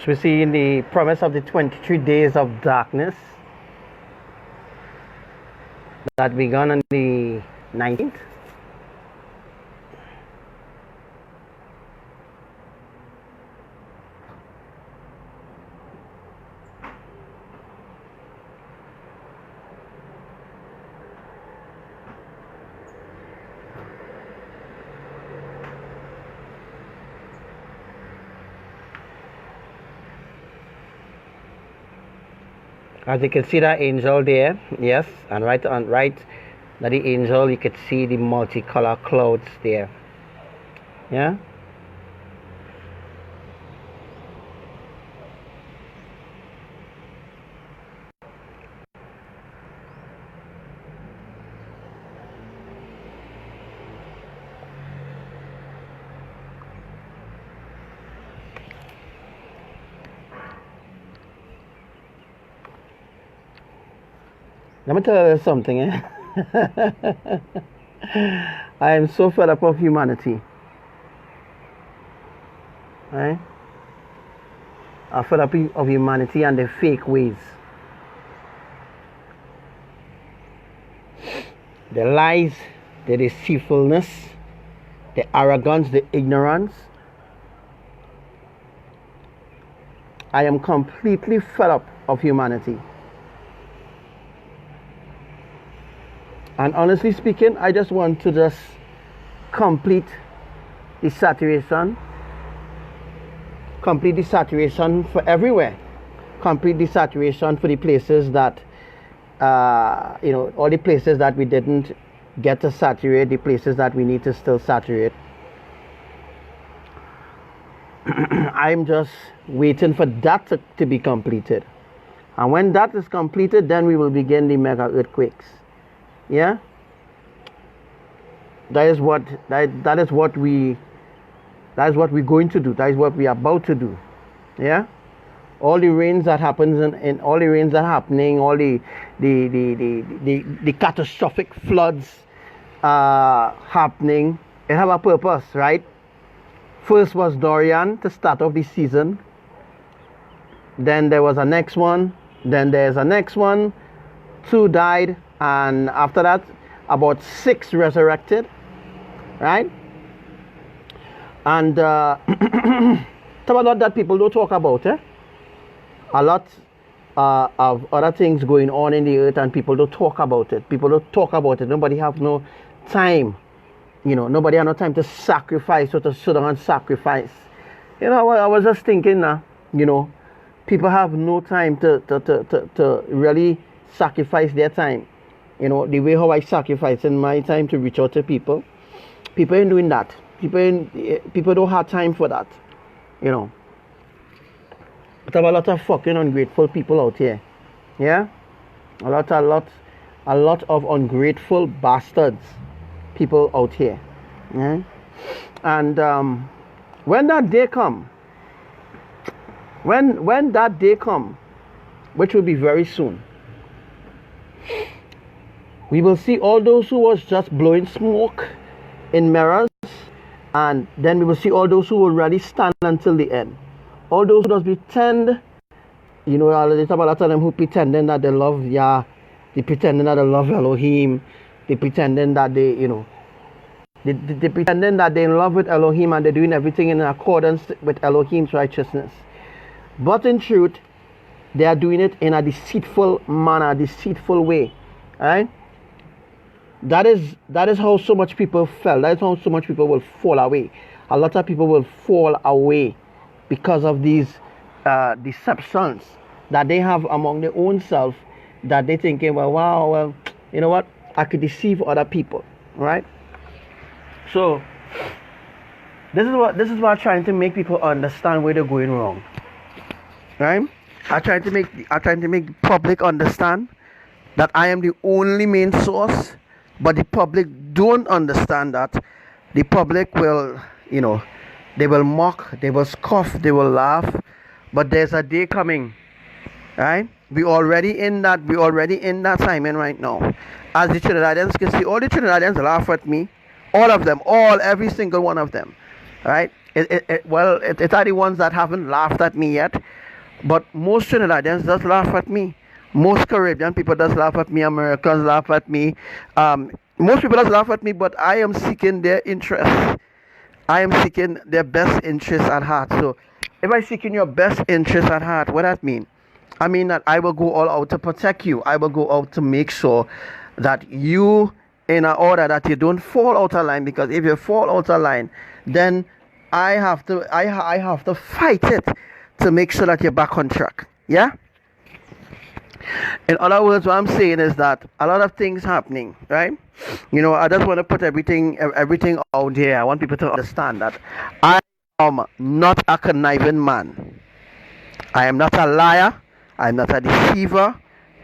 So we see in the promise of the 23 days of darkness that began on the 19th. As you can see that angel there, yes, and right that the angel, you could see the multicolor clouds there. Yeah. Let me tell you something, eh? I am so fed up of humanity. Right? I'm fed up of humanity and their fake ways. The lies, the deceitfulness, the arrogance, the ignorance. I am completely fed up of humanity. And honestly speaking, I just want to just complete the saturation for everywhere. Complete the saturation for the places that, all the places that we didn't get to saturate, the places that we need to still saturate. I'm just waiting for that to be completed. And when that is completed, then we will begin the mega earthquakes. Yeah, that is what we're going to do. That is what we are about to do. Yeah, all the rains that happens and all the rains that are happening, all the catastrophic floods happening, it have a purpose, right? First was Dorian to start off the season. Then there was a next one. Then there's a next one. 2 died. And after that, about 6 resurrected, right? And talk about that people don't talk about, eh? A lot of other things going on in the earth, and people don't talk about it. People don't talk about it. Nobody have no time, nobody have no time to sacrifice or to sit down and sacrifice. I was just thinking now, people have no time to really sacrifice their time. The way how I sacrifice in my time to reach out to people. People ain't doing that. People don't have time for that. But have a lot of fucking ungrateful people out here. Yeah? A lot of ungrateful bastards people out here. Yeah? And when that day come, when that day come, which will be very soon, we will see all those who was just blowing smoke in mirrors, and then we will see all those who will really stand until the end. All those who just pretend, there's a lot of them who pretending that they love Yah, they pretending that they love Elohim, they pretending that they pretending that they're in love with Elohim and they're doing everything in accordance with Elohim's righteousness. But in truth, they are doing it in a deceitful manner, deceitful way, right? That is how so much people fell. That is how so much people will fall away. A lot of people will fall away because of these deceptions that they have among their own self, that they thinking, well, you know what? I could deceive other people, right? So this is what I'm trying to make people understand where they're going wrong, right? I'm trying to make the public understand that I am the only main source. But the public don't understand that. The public will, they will mock, they will scoff, they will laugh. But there's a day coming, right? We already in that Simon right now. As the Trinidadians can see, all the Trinidadians laugh at me. All of them, every single one of them, right? It are the ones that haven't laughed at me yet, but most Trinidadians just laugh at me. Most Caribbean people just laugh at me. Americans laugh at me. Most people just laugh at me, but I am seeking their interest. I am seeking their best interest at heart. So if I seeking your best interest at heart, what that mean? I mean that I will go all out to protect you. I will go out to make sure that you in an order that you don't fall out of line, because if you fall out of line, then I have to fight it to make sure that you're back on track. Yeah? In other words, what I'm saying is that a lot of things happening, right? You know, I just want to put everything out there. I want people to understand that I am not a conniving man. I am not a liar. I'm not a deceiver,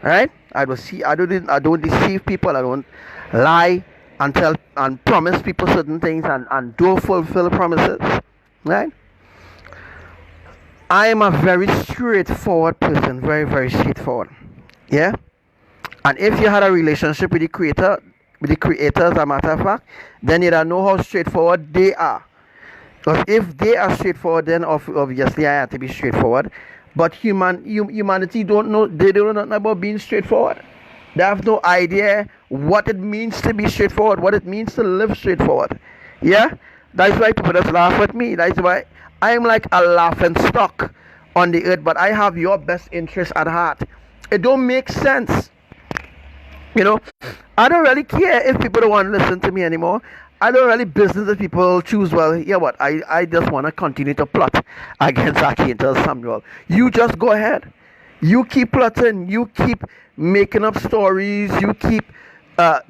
right? I don't deceive people. I don't lie and tell and promise people certain things and don't fulfill promises, right? I am a very straightforward person, very, very straightforward. Yeah? And if you had a relationship with the creators, as a matter of fact, then you don't know how straightforward they are. Because if they are straightforward, then obviously I have to be straightforward. But humanity don't know, they don't know nothing about being straightforward. They have no idea what it means to be straightforward, what it means to live straightforward. Yeah? That's why people just laugh at me. That's why I'm like a laughing stock on the earth, but I have your best interest at heart. It don't make sense. You know, I don't really care if people don't want to listen to me anymore. I don't really business if people choose, well, yeah, what? I just want to continue to plot against Archangel Samuel. You just go ahead. You keep plotting. You keep making up stories. You keep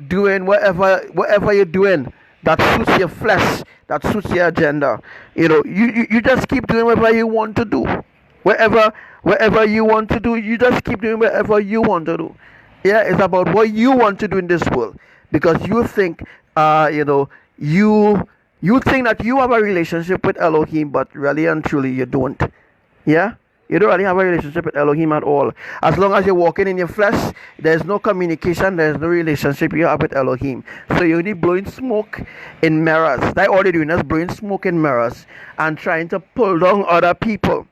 doing whatever you're doing that suits your flesh, that suits your agenda. You know, you just keep doing whatever you want to do. Whatever you want to do, you just keep doing whatever you want to do. Yeah, it's about what you want to do in this world, because you think, you know, you think that you have a relationship with Elohim, but really and truly you don't. Yeah, you don't really have a relationship with Elohim at all. As long as you're walking in your flesh, there's no communication, there's no relationship you have with Elohim. So you're only blowing smoke in mirrors. That's all they're doing, is blowing smoke in mirrors and trying to pull down other people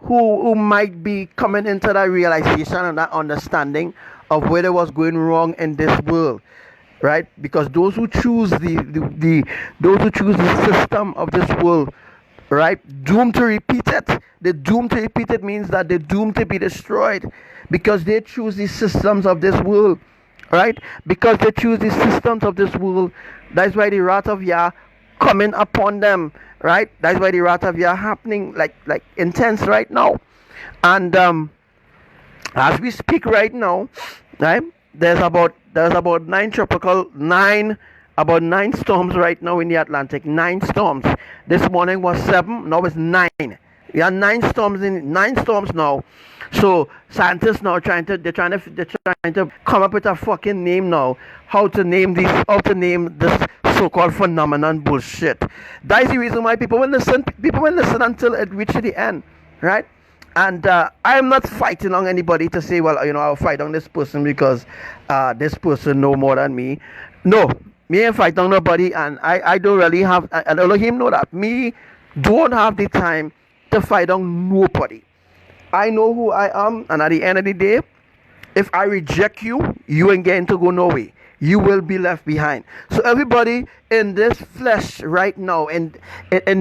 who might be coming into that realization and that understanding of where there was going wrong in this world, right? Because those who choose the system of this world, right, doomed to repeat it. The doomed to repeat it means that they're doomed to be destroyed, because they choose the systems of this world, right? Because they choose the systems of this world. That's why the wrath of Yah coming upon them, right? That's why the wrath of Yah happening like intense right now. And as we speak right now, right, there's about nine storms right now in the Atlantic. 9 storms. This morning was 7, now it's 9. We have 9 storms now. So scientists now they're trying to come up with a fucking name now. How to name this so-called phenomenon bullshit. That is the reason why people will listen until it reaches the end, right? And I'm not fighting on anybody to say, well, you know, I'll fight on this person because this person know more than me. No, me ain't fight on nobody, and I don't really have, and Elohim know that. Me don't have the time to fight on nobody. I know who I am, and at the end of the day, if I reject you, you ain't getting to go nowhere. You will be left behind. So everybody in this flesh right now, in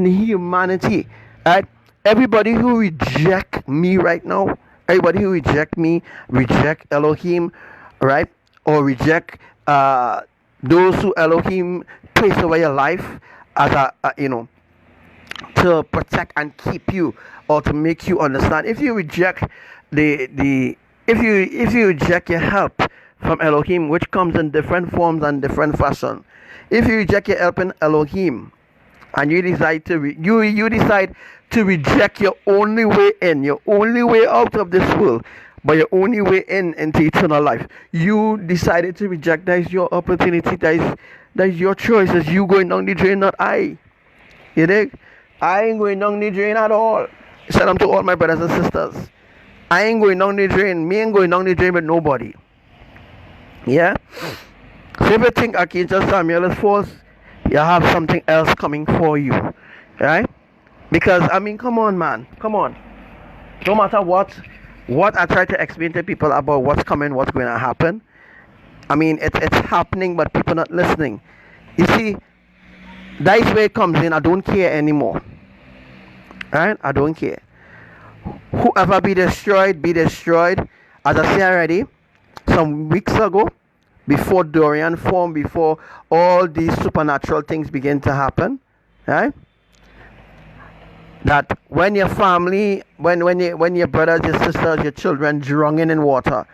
humanity, right? Everybody who reject me right now, everybody who reject me, reject Elohim, right? Or reject those who Elohim place over your life as a you know, to protect and keep you, or to make you understand. If you reject if you reject your help from Elohim, which comes in different forms and different fashion, if you reject your help in Elohim, and you decide to reject your only way in, your only way out of this world, but your only way into eternal life, you decided to reject. That is your opportunity. That is your choice. It's you going down the drain, not I. You dig? I ain't going down the drain at all. Said I'm to all my brothers and sisters. I ain't going down the drain. Me ain't going down the drain with nobody. Yeah? So if you think Archangel Samuel is false, You have something else coming for you, right? Because I mean, come on, man, come on. No matter what I try to explain to people about what's coming, what's going to happen. I mean, it's happening, but people not listening. You see, that is where it comes in. I don't care anymore, right? I don't care. Whoever be destroyed, be destroyed. As I said already, some weeks ago, before Dorian formed, before all these supernatural things begin to happen, right? That when your family, when your brothers, your sisters, your children drowning in water,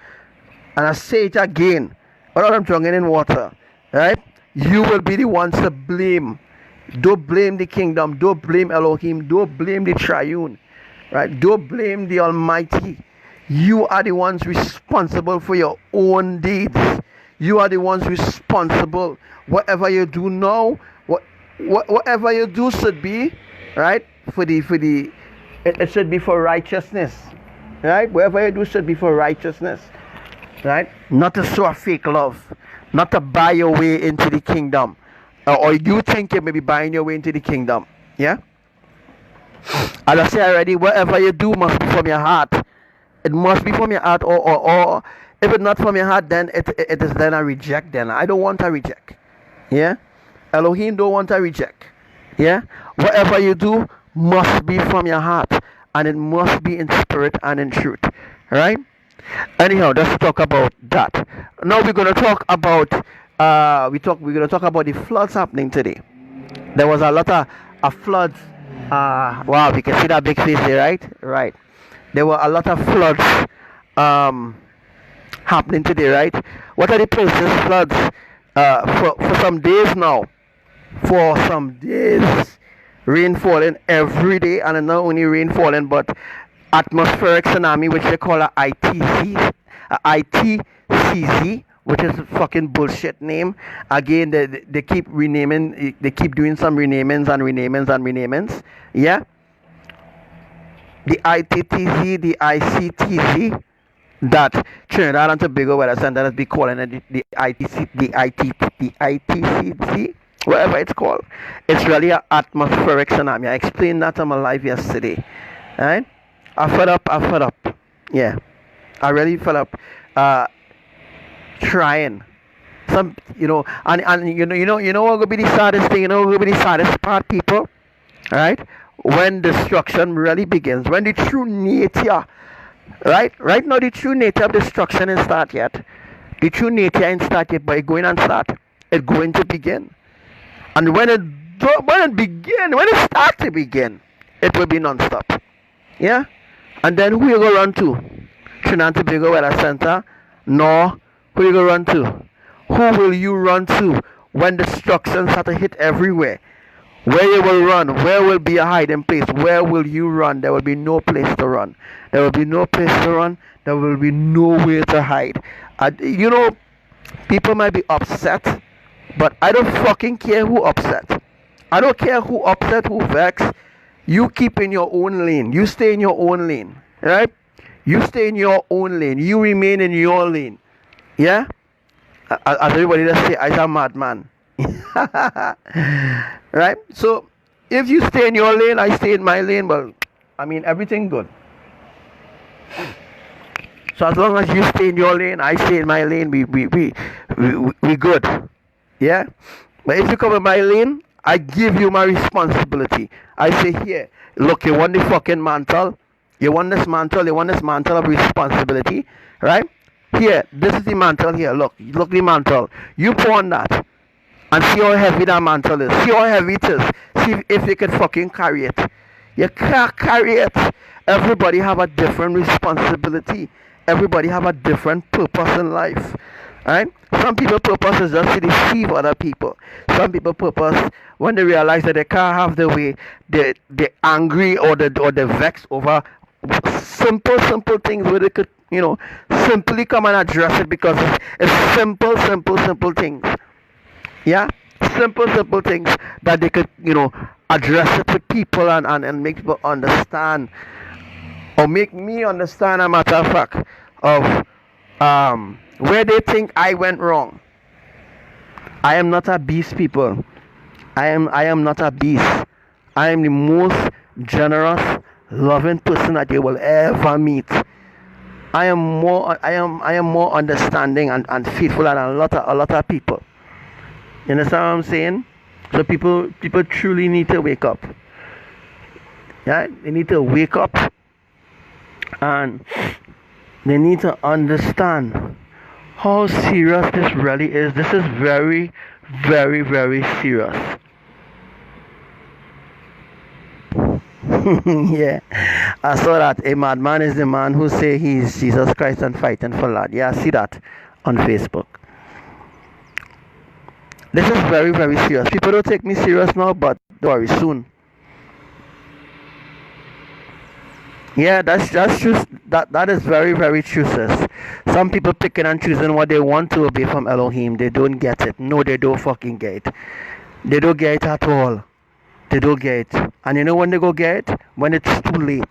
and I say it again, all of them drowning in water, right? You will be the ones to blame. Don't blame the kingdom. Don't blame Elohim. Don't blame the triune, right? Don't blame the Almighty. You are the ones responsible for your own deeds. You are the ones responsible. Whatever you do now, whatever you do should be, right? It should be for righteousness, right? Whatever you do should be for righteousness, right? Not to show a fake love, not to buy your way into the kingdom, or you think you may be buying your way into the kingdom, yeah? As I said already, whatever you do must be from your heart. It must be from your heart, or if it's not from your heart, then it is then a reject. Then I don't want a reject, yeah? Elohim don't want a reject, yeah? Whatever you do must be from your heart, and it must be in spirit and in truth, right? Anyhow, let's talk about that. Now we're going to talk about we're going to talk about the floods happening today. There was a lot of floods. Wow, we can see that big face there, right? There were a lot of floods happening today, right? What are the places floods? For some days now, for some days, rain falling every day, and not only rain falling, but atmospheric tsunami, which they call a ITCZ, which is a fucking bullshit name. Again, they keep renaming, they keep doing some renamings. Yeah, the ITTZ, the ICTZ, that Trinidad and Tobago Weather Center has been calling it the ITCZ, whatever it's called. It's really an atmospheric tsunami. I explained that on my live yesterday, right? I fed up. Yeah, I really fed up. Trying some, and you know what would be the saddest thing? You know what would be the saddest part, people? Right? When destruction really begins, when the true nature, right now the true nature of destruction ain't start yet. The true nature ain't start yet, but it's going to start. It's going to begin, and when it starts to begin, it will be non-stop. Yeah. And then who you go run to? Trinidad and Tobago Weather Center? No. Who you go run to? Who will you run to when destruction start to hit everywhere? Where you will run? Where will be a hiding place? Where will you run? There will be no place to run. There will be no place to run. There will be nowhere to hide. People might be upset, but I don't fucking care who upset. I don't care who upset, who vexed. You keep in your own lane. You stay in your own lane, right? You stay in your own lane. You remain in your lane. Yeah? As everybody just say, I'm a madman. Right? So, if you stay in your lane, I stay in my lane, well, I mean, everything good. So, as long as you stay in your lane, I stay in my lane, we good. Yeah? But if you come in my lane, I give you my responsibility. I say, here, look, you want the fucking mantle? You want this mantle of responsibility, right? Here, this is the mantle here. Look the mantle. You put on that and see how heavy that mantle is. See how heavy it is. See if you can fucking carry it. You can't carry it. Everybody have a different responsibility. Everybody have a different purpose in life. Right? Some people purpose is just to deceive other people. Some people purpose when they realize that they can't have the way they're angry or they vex over simple things where they could simply come and address it, because it's simple things. Yeah, simple things that they could address it with people and make people understand, or make me understand, a matter of fact, of where they think I went wrong. I am not a beast, people. I am not a beast. I am the most generous, loving person that you will ever meet. I am more understanding and faithful than a lot of people. You understand what I'm saying? So people truly need to wake up. Yeah, they need to wake up, and they need to understand how serious this really is. This is very, very, very serious. Yeah, I saw that a madman is the man who say he's Jesus Christ and fighting for that. Yeah, I see that on Facebook. This is very, very serious. People don't take me serious now, but don't worry, soon. Yeah, that's true. That is very, very true, sis. Some people picking and choosing what they want to obey from Elohim. They don't get it. No, they don't fucking get it. They don't get it at all. They don't get it. And you know when they go get it? When it's too late.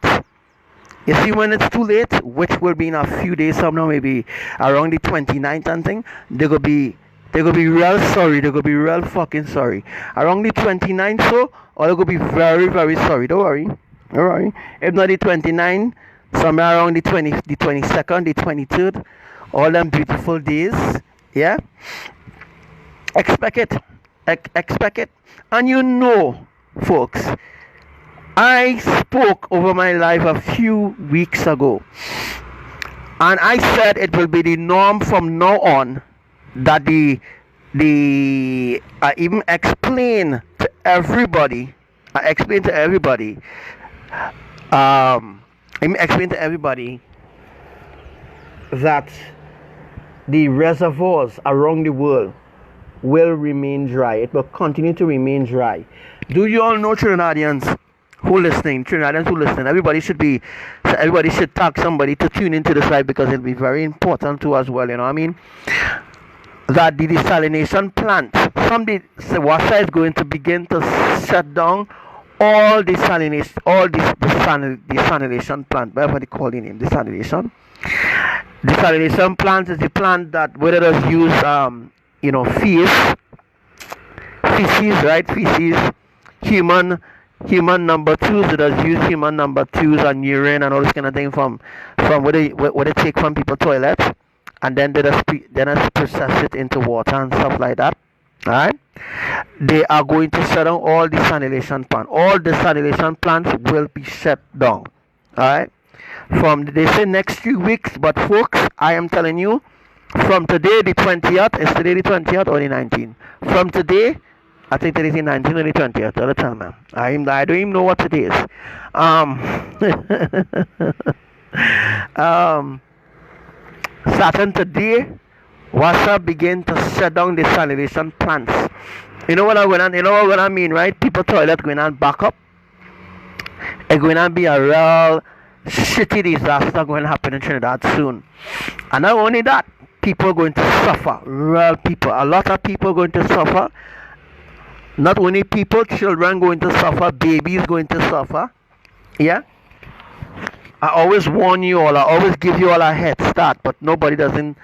You see, when it's too late, which will be in a few days from now, maybe around the 29th and thing, they're gonna be real sorry. They're gonna be real fucking sorry. Around the 29th, so, or they're gonna be very, very sorry. Don't worry. Don't worry. If not the 29th, somewhere around the 22nd, the 23rd, all them beautiful days, yeah. Expect it. Expect it. And you know, folks, I spoke over my life a few weeks ago, and I said it will be the norm from now on that I even explain to everybody. I explain to everybody. I explain to everybody that the reservoirs around the world will remain dry. It will continue to remain dry. Do you all know, Trinidadians who listening? Trinidadians who listening? Everybody should tag somebody to tune into this live, because it'll be very important to as well. You know what I mean? That the desalination plant from the Wasa is going to begin to shut down all desalination, desalination plant, whatever they call the name, desalination. Desalination plant is the plant that whether it is use feces, right? Feces, human number twos. It does use human number twos and urine and all this kind of thing from what they take from people's toilets, and then they just process it into water and stuff like that. Alright, they are going to shut down all desalination plants. All desalination plants will be shut down. Alright, from they say next few weeks, but folks, I am telling you, from today the 20th, is today the 20th or the 19th? From today, I think it is the 19th or the 20th. All the time, man. I don't even know what it is. Starting today, WhatsApp begin to shut down the desalination plants. You know what I mean, right? People toilet going on back up. It's going to be a real shitty disaster going to happen in Trinidad soon. And not only that, people are going to suffer. Real people. A lot of people are going to suffer. Not only people, children going to suffer, babies going to suffer. Yeah? I always warn you all, I always give you all a head start, but nobody, when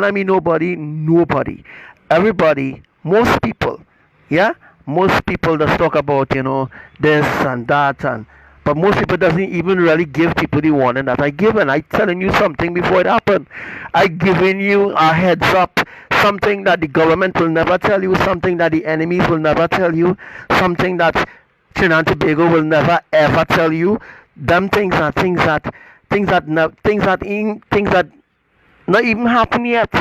I mean nobody. Everybody, most people, yeah? Most people just talk about, this and that, but most people doesn't even really give people the warning that I give, and I telling you something before it happened. I giving you a heads up, something that the government will never tell you, something that the enemies will never tell you, something that Trinidad and Tobago will never ever tell you. Them things are things that not even happen yet.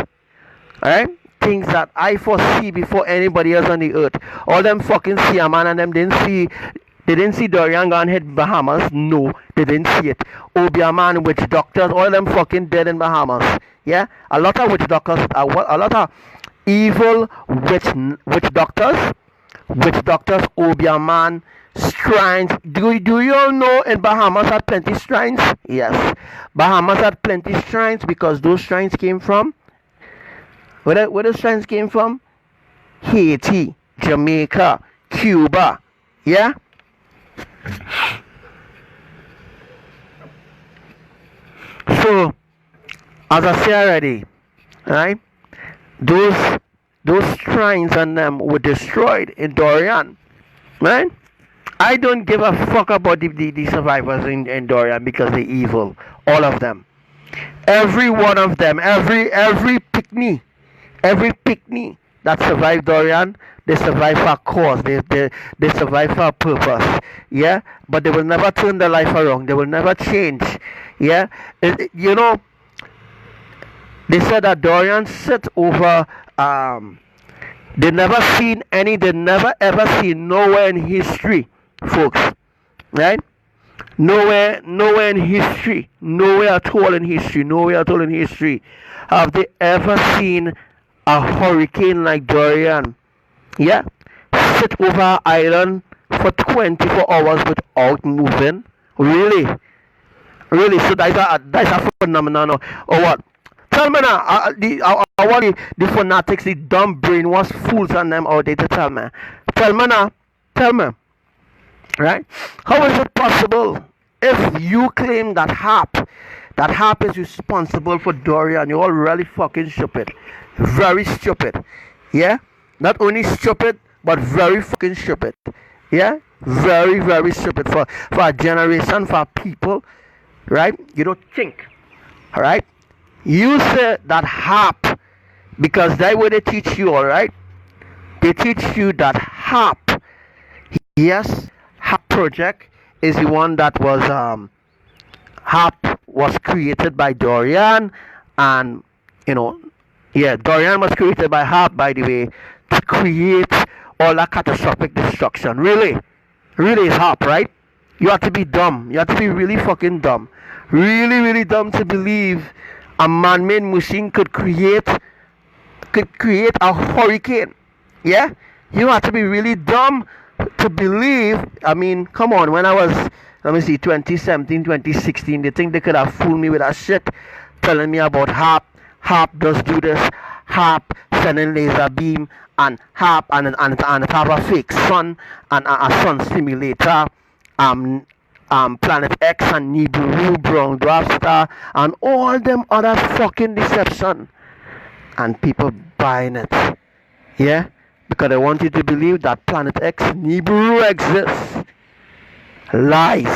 Alright? Things that I foresee before anybody else on the earth. All them fucking see a man and them they didn't see Dorian gone hit Bahamas. No, they didn't see it. Obia man, witch doctors, all them fucking dead in Bahamas. Yeah? A lot of witch doctors, a lot of evil witch doctors, Obia man, shrines. Do you all know in Bahamas had plenty shrines? Yes. Bahamas had plenty shrines because those shrines came from where the shrines came from? Haiti, Jamaica, Cuba. Yeah? So, as I say already, right? Those those shrines and them were destroyed in Dorian, right? I don't give a fuck about the survivors in Dorian because they're evil. All of them. Every one of them. Every picnic. Every picnic that survived Dorian, they survive for a cause. They survive for a purpose. Yeah? But they will never turn their life around. They will never change. Yeah? You know, they said that Dorian sit over they never ever seen nowhere in history, folks, right? Nowhere in history, nowhere at all in history have they ever seen a hurricane like Dorian, yeah, sit over an island for 24 hours without moving. Really? So that's a phenomenon, or what? Tell me now, I want the fanatics, the dumb brainwashed fools and them out there to tell me. Tell me, right? How is it possible if you claim that HAP is responsible for Dorian? You're all really fucking stupid. Very stupid. Yeah? Not only stupid, but very fucking stupid. Yeah? Very, very stupid for a generation, for people, right? You don't think, all right? You say that HAP, because that's what they teach you, all right? They teach you that HAP, yes, HAP project is the one that was HAP was created by Dorian, and you know, yeah, Dorian was created by HAP, by the way, to create all that catastrophic destruction. Really is HAP, right? You have to be dumb. You have to be really fucking dumb. Really dumb to believe a man-made machine could create a hurricane. Yeah? You have to be really dumb to believe. I mean, come on, when I was, let me see, 2017, 2016, they think they could have fooled me with that shit, telling me about HAP does do this, HAP sending laser beam, and HAP and it have a fake sun and a sun simulator, Planet X and Nibiru, Brown Dwarf Star, and all them other fucking deception, and people buying it, yeah, because they want you to believe that Planet X, Nibiru exists. Lies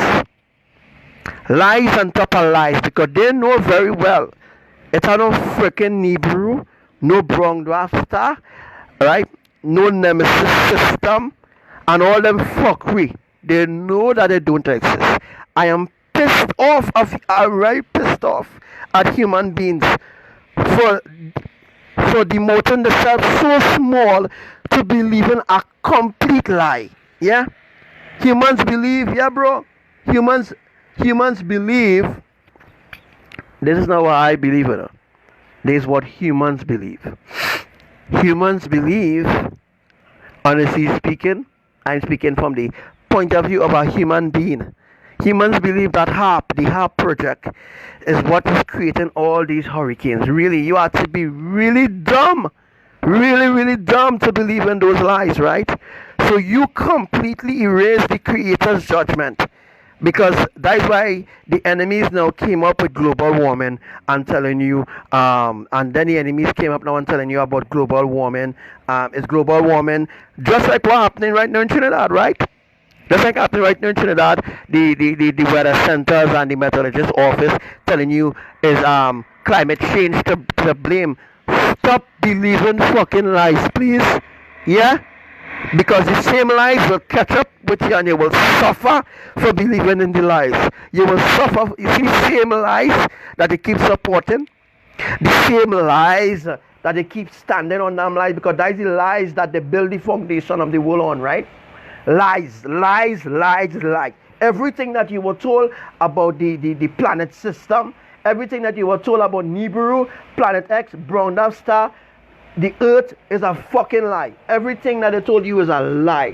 on top of lies, because they know very well it's no freaking Nibiru, no Brown Dwarf Star, right? No Nemesis system, and all them fuckery. They know that they don't exist. I am I'm very pissed off at human beings for demoting themselves so small to believe in a complete lie. Yeah? Humans believe, yeah bro. Humans believe. This is not what I believe in. This is what humans believe. Humans believe, honestly speaking, I'm speaking from the point of view of a human being. Humans believe that the HAP project is what is creating all these hurricanes. Really, you have to be really dumb, really dumb to believe in those lies, right? So you completely erase the Creator's judgment, because that's why the enemies now came up with global warming and telling you, and then the enemies came up now and telling you about global warming. It's global warming, just like what's happening right now in Trinidad, right? Just like happening right now in Trinidad, the weather centers and the meteorologist office telling you is climate change to blame. Stop believing fucking lies, please. Yeah? Because the same lies will catch up with you and you will suffer for believing in the lies. You will suffer. You see the same lies that they keep supporting? The same lies that they keep standing on them lies, because that's the lies that they build the foundation of the world on, right? Lies. Everything that you were told about the planet system, everything that you were told about Nibiru, Planet X, Brown Dwarf Star, the earth is a fucking lie. Everything that they told you is a lie.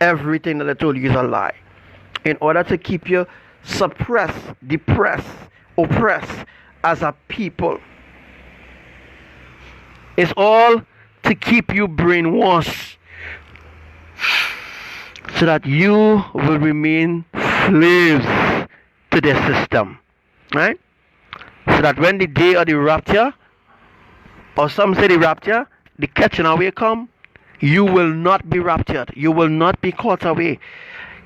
Everything that they told you is a lie. In order to keep you suppressed, depressed, oppressed as a people. It's all to keep you brainwashed, so that you will remain slaves to their system, right? So that when the day of the rapture, or some say the rapture, the catching away come, you will not be raptured. You will not be caught away.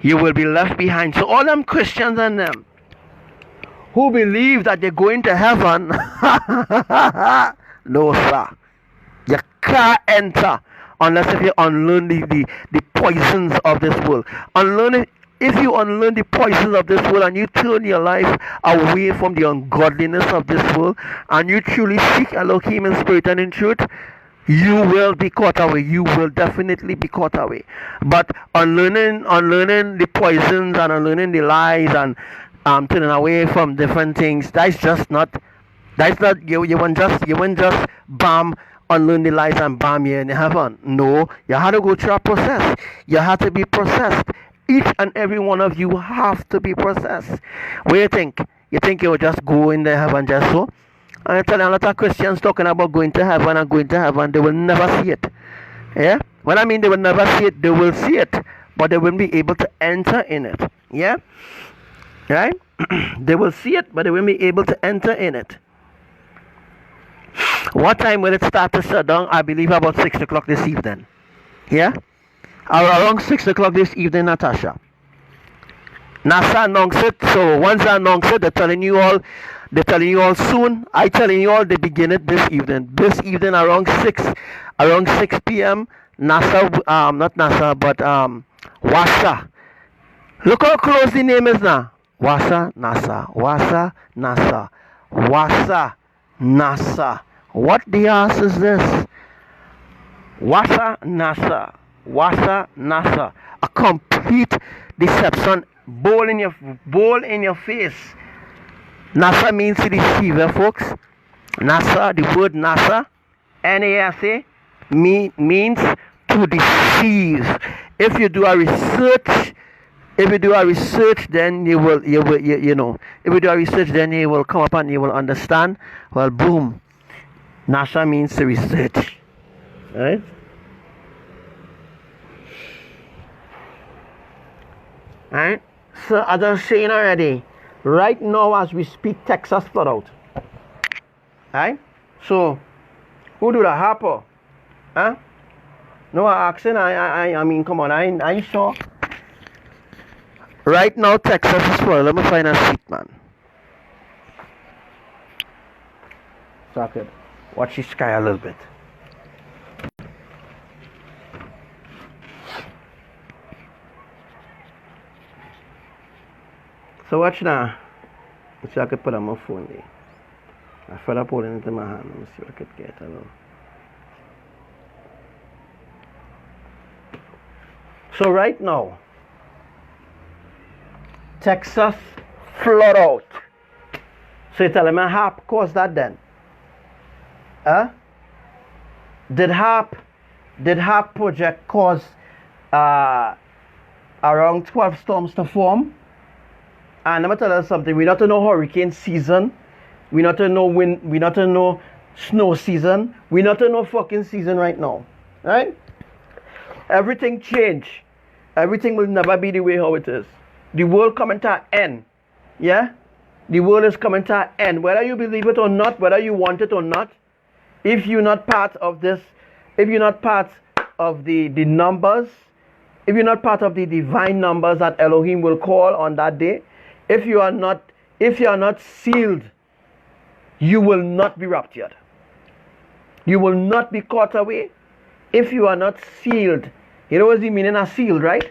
You will be left behind. So all them Christians and them who believe that they're going to heaven, no sir. You can't enter unless if you unlearn the poisons of this world. If you unlearn the poisons of this world and you turn your life away from the ungodliness of this world and you truly seek Elohim in spirit and in truth, you will be caught away. You will definitely be caught away. But unlearning the poisons and unlearning the lies and turning away from different things, you won't just bam unlearn the lies and bam you're in heaven. No, you have to go through a process. You have to be processed. Each and every one of you have to be processed. What do you think? You think you will just go in the heaven just so? And I tell you, a lot of Christians talking about going to heaven and going to heaven, they will never see it. Yeah? When I mean they will never see it, they will see it, but they won't be able to enter in it. Yeah? Right? They will see it, but they won't be able to enter in it. What time will it start to shut down? I believe about 6 o'clock this evening. Yeah? Around 6 o'clock this evening, Natasha. NASA announced it, so once they announce it, they're telling you all soon. I'm telling you all they begin it this evening. This evening around 6 p.m. NASA, not NASA, but WASA. Look how close the name is now. WASA, NASA, WASA, NASA, WASA, NASA. What the ass is this? WASA, NASA. WASA, NASA. A complete deception. Bowl in your face. NASA means to deceive, folks. NASA, the word NASA, NASA, means to deceive. If you do a research, then you will, if you do a research, then you will come up and you will understand. Well, boom. NASA means to research. Right? Right? So as I was saying already, right now as we speak, Texas flood out. Right? So who do the Harper? Huh? No accent. I mean, come on, I ain't sure. Right now Texas is flooded. Let me find a seat, man. So I could watch the sky a little bit. So watch now. Let's see if I could put on my phone there. I felt up holding it in my hand. Let me see what I could get. So right now, Texas flood out. So you tell me HAP caused that then? Huh? Did HAP project cause around 12 storms to form? And let me tell you something, we're not in no hurricane season. We're not in no wind, we're not in no snow season. We're not in no fucking season right now. Right? Everything changed. Everything will never be the way how it is. The world coming to an end. Yeah? The world is coming to an end. Whether you believe it or not, whether you want it or not, if you're not part of this, if you're not part of the numbers, if you're not part of the divine numbers that Elohim will call on that day, if you are not sealed, you will not be raptured. You will not be caught away if you are not sealed. You know what's the meaning of sealed, right?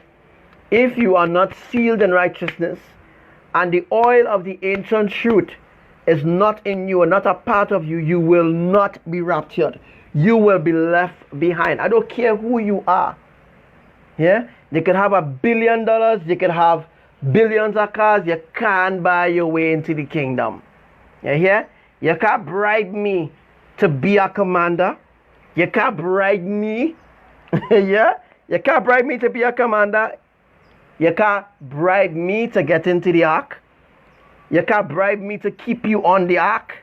If you are not sealed in righteousness and the oil of the ancient truth is not in you and not a part of you, you will not be raptured. You will be left behind. I don't care who you are. Yeah? They could have $1 billion, they could have billions of cars, you can't buy your way into the kingdom. You hear? You can't bribe me to be a commander. You can't bribe me. Yeah? You can't bribe me to be a commander. You can't bribe me to get into the ark. You can't bribe me to keep you on the ark.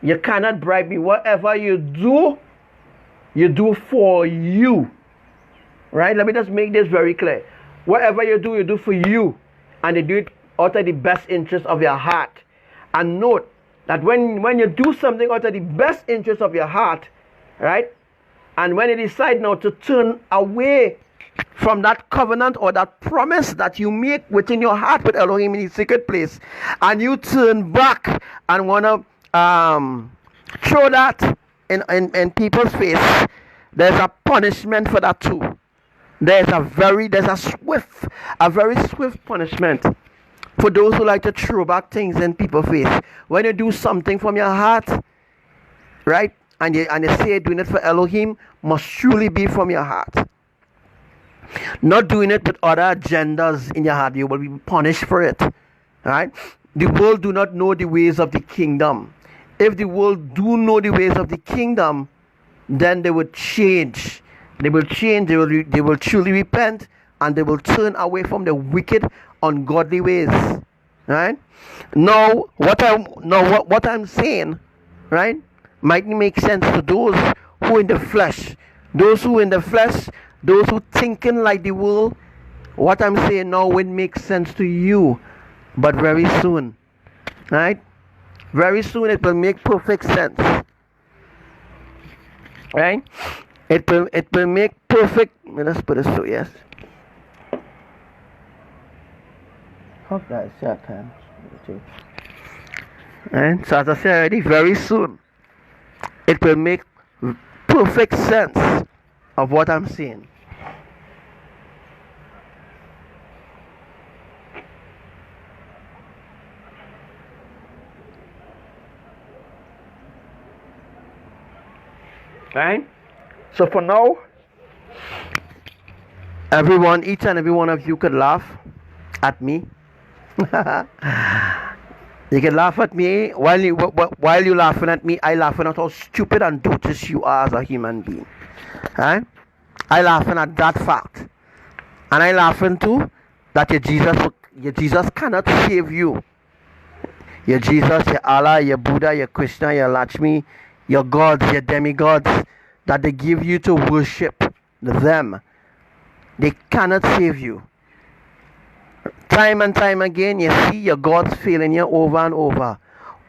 You cannot bribe me. Whatever you do for you. Right? Let me just make this very clear. Whatever you do for you. And you do it out of the best interest of your heart. And note that when you do something out of the best interest of your heart, right? And when you decide now to turn away from that covenant or that promise that you make within your heart with Elohim in the secret place, and you turn back and want to throw that in people's face, there's a punishment for that too. There's a very swift punishment for those who like to throw back things in people's face. When you do something from your heart, right, and you say you're doing it for Elohim, must truly be from your heart. Not doing it with other agendas in your heart, you will be punished for it. Right? The world do not know the ways of the kingdom. If the world do know the ways of the kingdom, then they will change. They will change. They will truly repent, and they will turn away from the wicked, ungodly ways. Right? Now, what I'm saying, right, might make sense to those who in the flesh. Those who in the flesh, those who thinking like the world. What I'm saying now will make sense to you, but very soon, right? Very soon it will make perfect sense, right? It will make perfect. Let's put it so, yes. Fuck that shit, man. And so as I said already, very soon it will make perfect sense of what I'm saying. Right? So for now, each and every one of you could laugh at me. You can laugh at me while you laughing at me. I laughing at how stupid and dotish you are as a human being. Right? I laughing at that fact, and I laughing too that your Jesus cannot save you. Your Jesus, your Allah, your Buddha, your Krishna, your Lakshmi, your gods, your demigods that they give you to worship them, they cannot save you. Time and time again, you see your gods failing you over and over.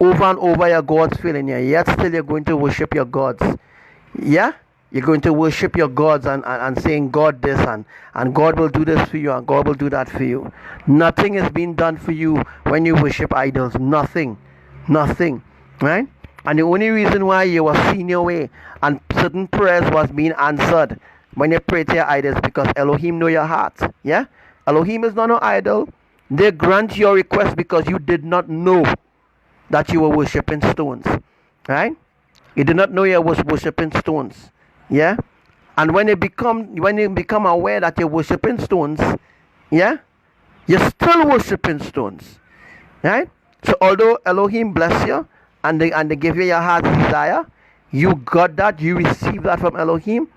Over and over, your gods failing you. Yet still you're going to worship your gods. Yeah? You're going to worship your gods and saying God this and God will do this for you and God will do that for you. Nothing is being done for you when you worship idols. Nothing. Right? And the only reason why you were seeing your way and certain prayers was being answered when you pray to your idols, because Elohim know your heart. Yeah? Elohim is not an idol. They grant your request because you did not know that you were worshipping stones. Right? You did not know you was worshipping stones. Yeah? And when you become aware that you're worshipping stones, yeah, you're still worshipping stones. Right? So although Elohim bless you and they give you your heart's desire, you got that, you received that from Elohim,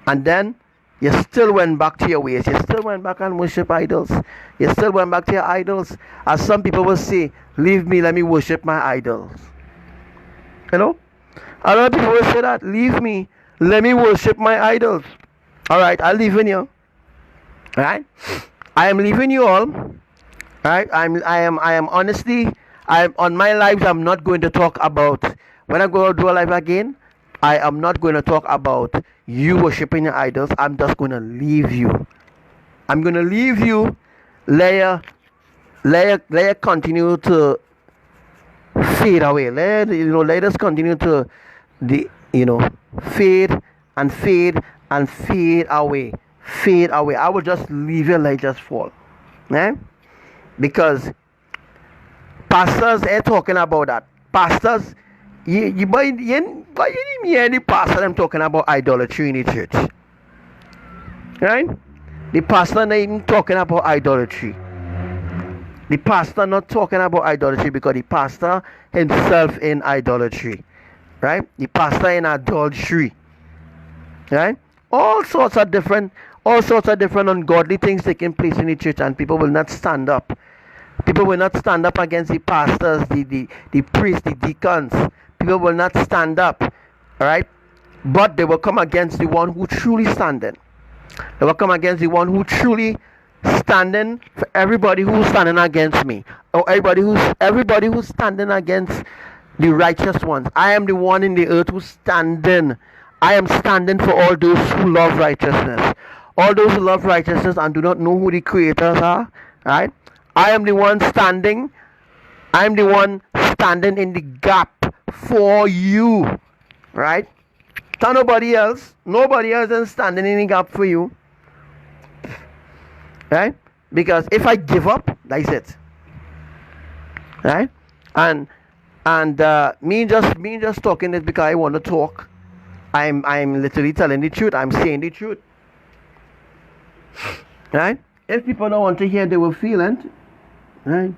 and then you still went back to your ways. You still went back and worship idols. You still went back to your idols. As some people will say, leave me, let me worship my idols. You know? A lot of people will say that, leave me, let me worship my idols. Alright, I'll leave in you. Alright? I am leaving you all. Alright? I am honestly, on my lives, I'm not going to talk about, when I go to do a live again, I am not going to talk about you worshiping your idols. I'm just going to leave you. I'm going to leave you. Let you continue to fade away. Let us continue to fade and fade and fade away. Fade away. I will just leave you like just fall. Because pastors are talking about that. Pastors, you didn't hear any pastor them talking about idolatry in the church. Right? The pastor not even talking about idolatry. The pastor not talking about idolatry because the pastor himself in idolatry. Right? The pastor in adultery. Right? All sorts of different ungodly things taking place in the church, and people will not stand up. People will not stand up against the pastors, the priests, the deacons. People will not stand up. Alright? But they will come against the one who truly standing. They will come against the one who truly standing for everybody who's standing against me. Or everybody who's standing against the righteous ones. I am the one in the earth who's standing I am standing for all those who love righteousness. All those who love righteousness and do not know who the creators are, right? I am the one standing. I'm the one standing in the gap for you, right? So nobody else is standing in the gap for you, right? Because if I give up, that's it, right? And me just talking this because I want to talk. I'm literally telling the truth. I'm saying the truth, right? If people don't want to hear, they will feel it, right?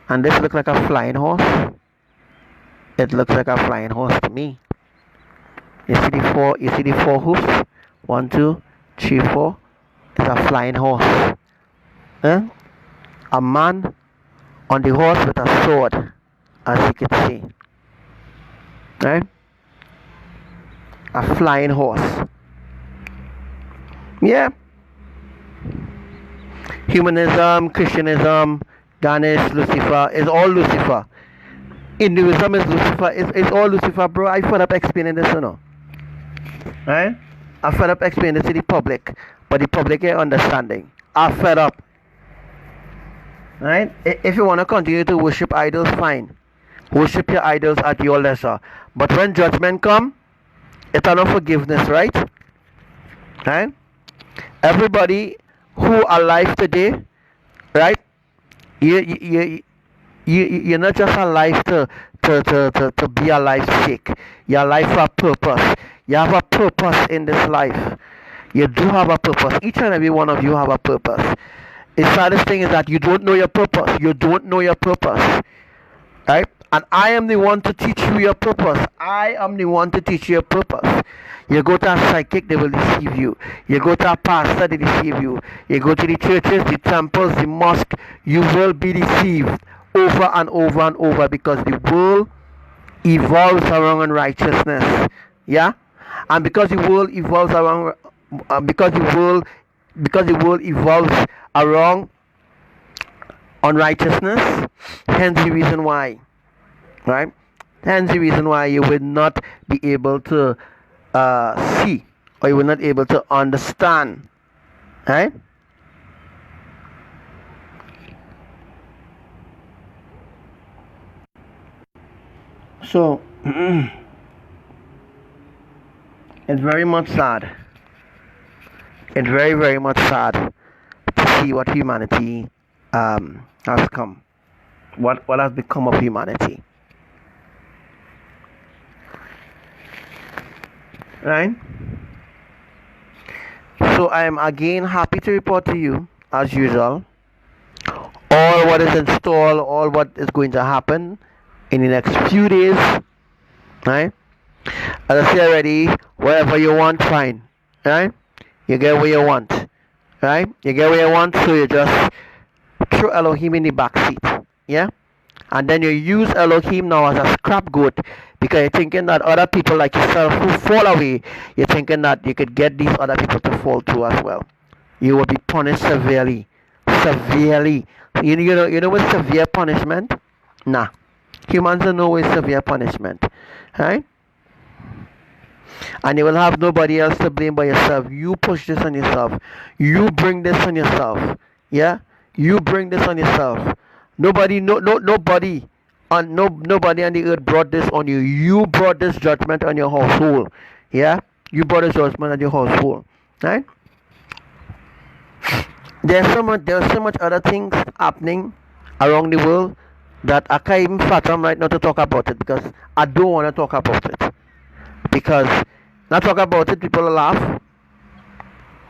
And this looks like a flying horse. It looks like a flying horse to me. You see the four hoofs? 1, 2, 3, 4. It's a flying horse. Eh? A man on the horse with a sword, as you can see. Right? A flying horse. Yeah. Humanism, Christianism, Ganesh, Lucifer, is all Lucifer. Hinduism is Lucifer, it's all Lucifer, bro. I fed up explaining this, you know. Right? I fed up explaining this to the public, but the public ain't understanding. I fed up. Right? If you want to continue to worship idols, fine. Worship your idols at your leisure. But when judgment come, it's not forgiveness, right? Right? Everybody who alive today, right? You're not just alive to be alive sake. You're alive for a purpose. You have a purpose in this life. You do have a purpose. Each and every one of you have a purpose. The saddest thing is that you don't know your purpose. You don't know your purpose. Right? And I am the one to teach you your purpose. I am the one to teach you your purpose. You go to a psychic, they will deceive you. You go to a pastor, they deceive you. You go to the churches, the temples, the mosque, you will be deceived over and over and over, because the world evolves around unrighteousness. Yeah? And because the world evolves around because the world evolves around unrighteousness, hence the reason why, right? Hence the reason why you will not be able to see, or you will not be able to understand, right? So it's very much sad. It's very, very much sad to see what humanity has come. What has become of humanity. Right? So I am again happy to report to you, as usual, all what is installed, all what is going to happen in the next few days. Right? As I said already, whatever you want, fine. Right? You get what you want. Right? You get what you want, so you just throw Elohim in the back seat. Yeah? And then you use Elohim now as a scapegoat, because you're thinking that other people like yourself who fall away, you're thinking that you could get these other people to fall too as well. You will be punished severely. Severely. You know what's severe punishment? Nah. Humans don't know what's severe punishment. Right? And you will have nobody else to blame but yourself. You push this on yourself. You bring this on yourself. Yeah? You bring this on yourself. Nobody on the earth brought this on you. You brought this judgment on your household. Yeah? You brought this judgment on your household. Right? There's so much other things happening around the world that I can't even fathom right now to talk about it, because I don't want to talk about it. Because not talk about it, people will laugh.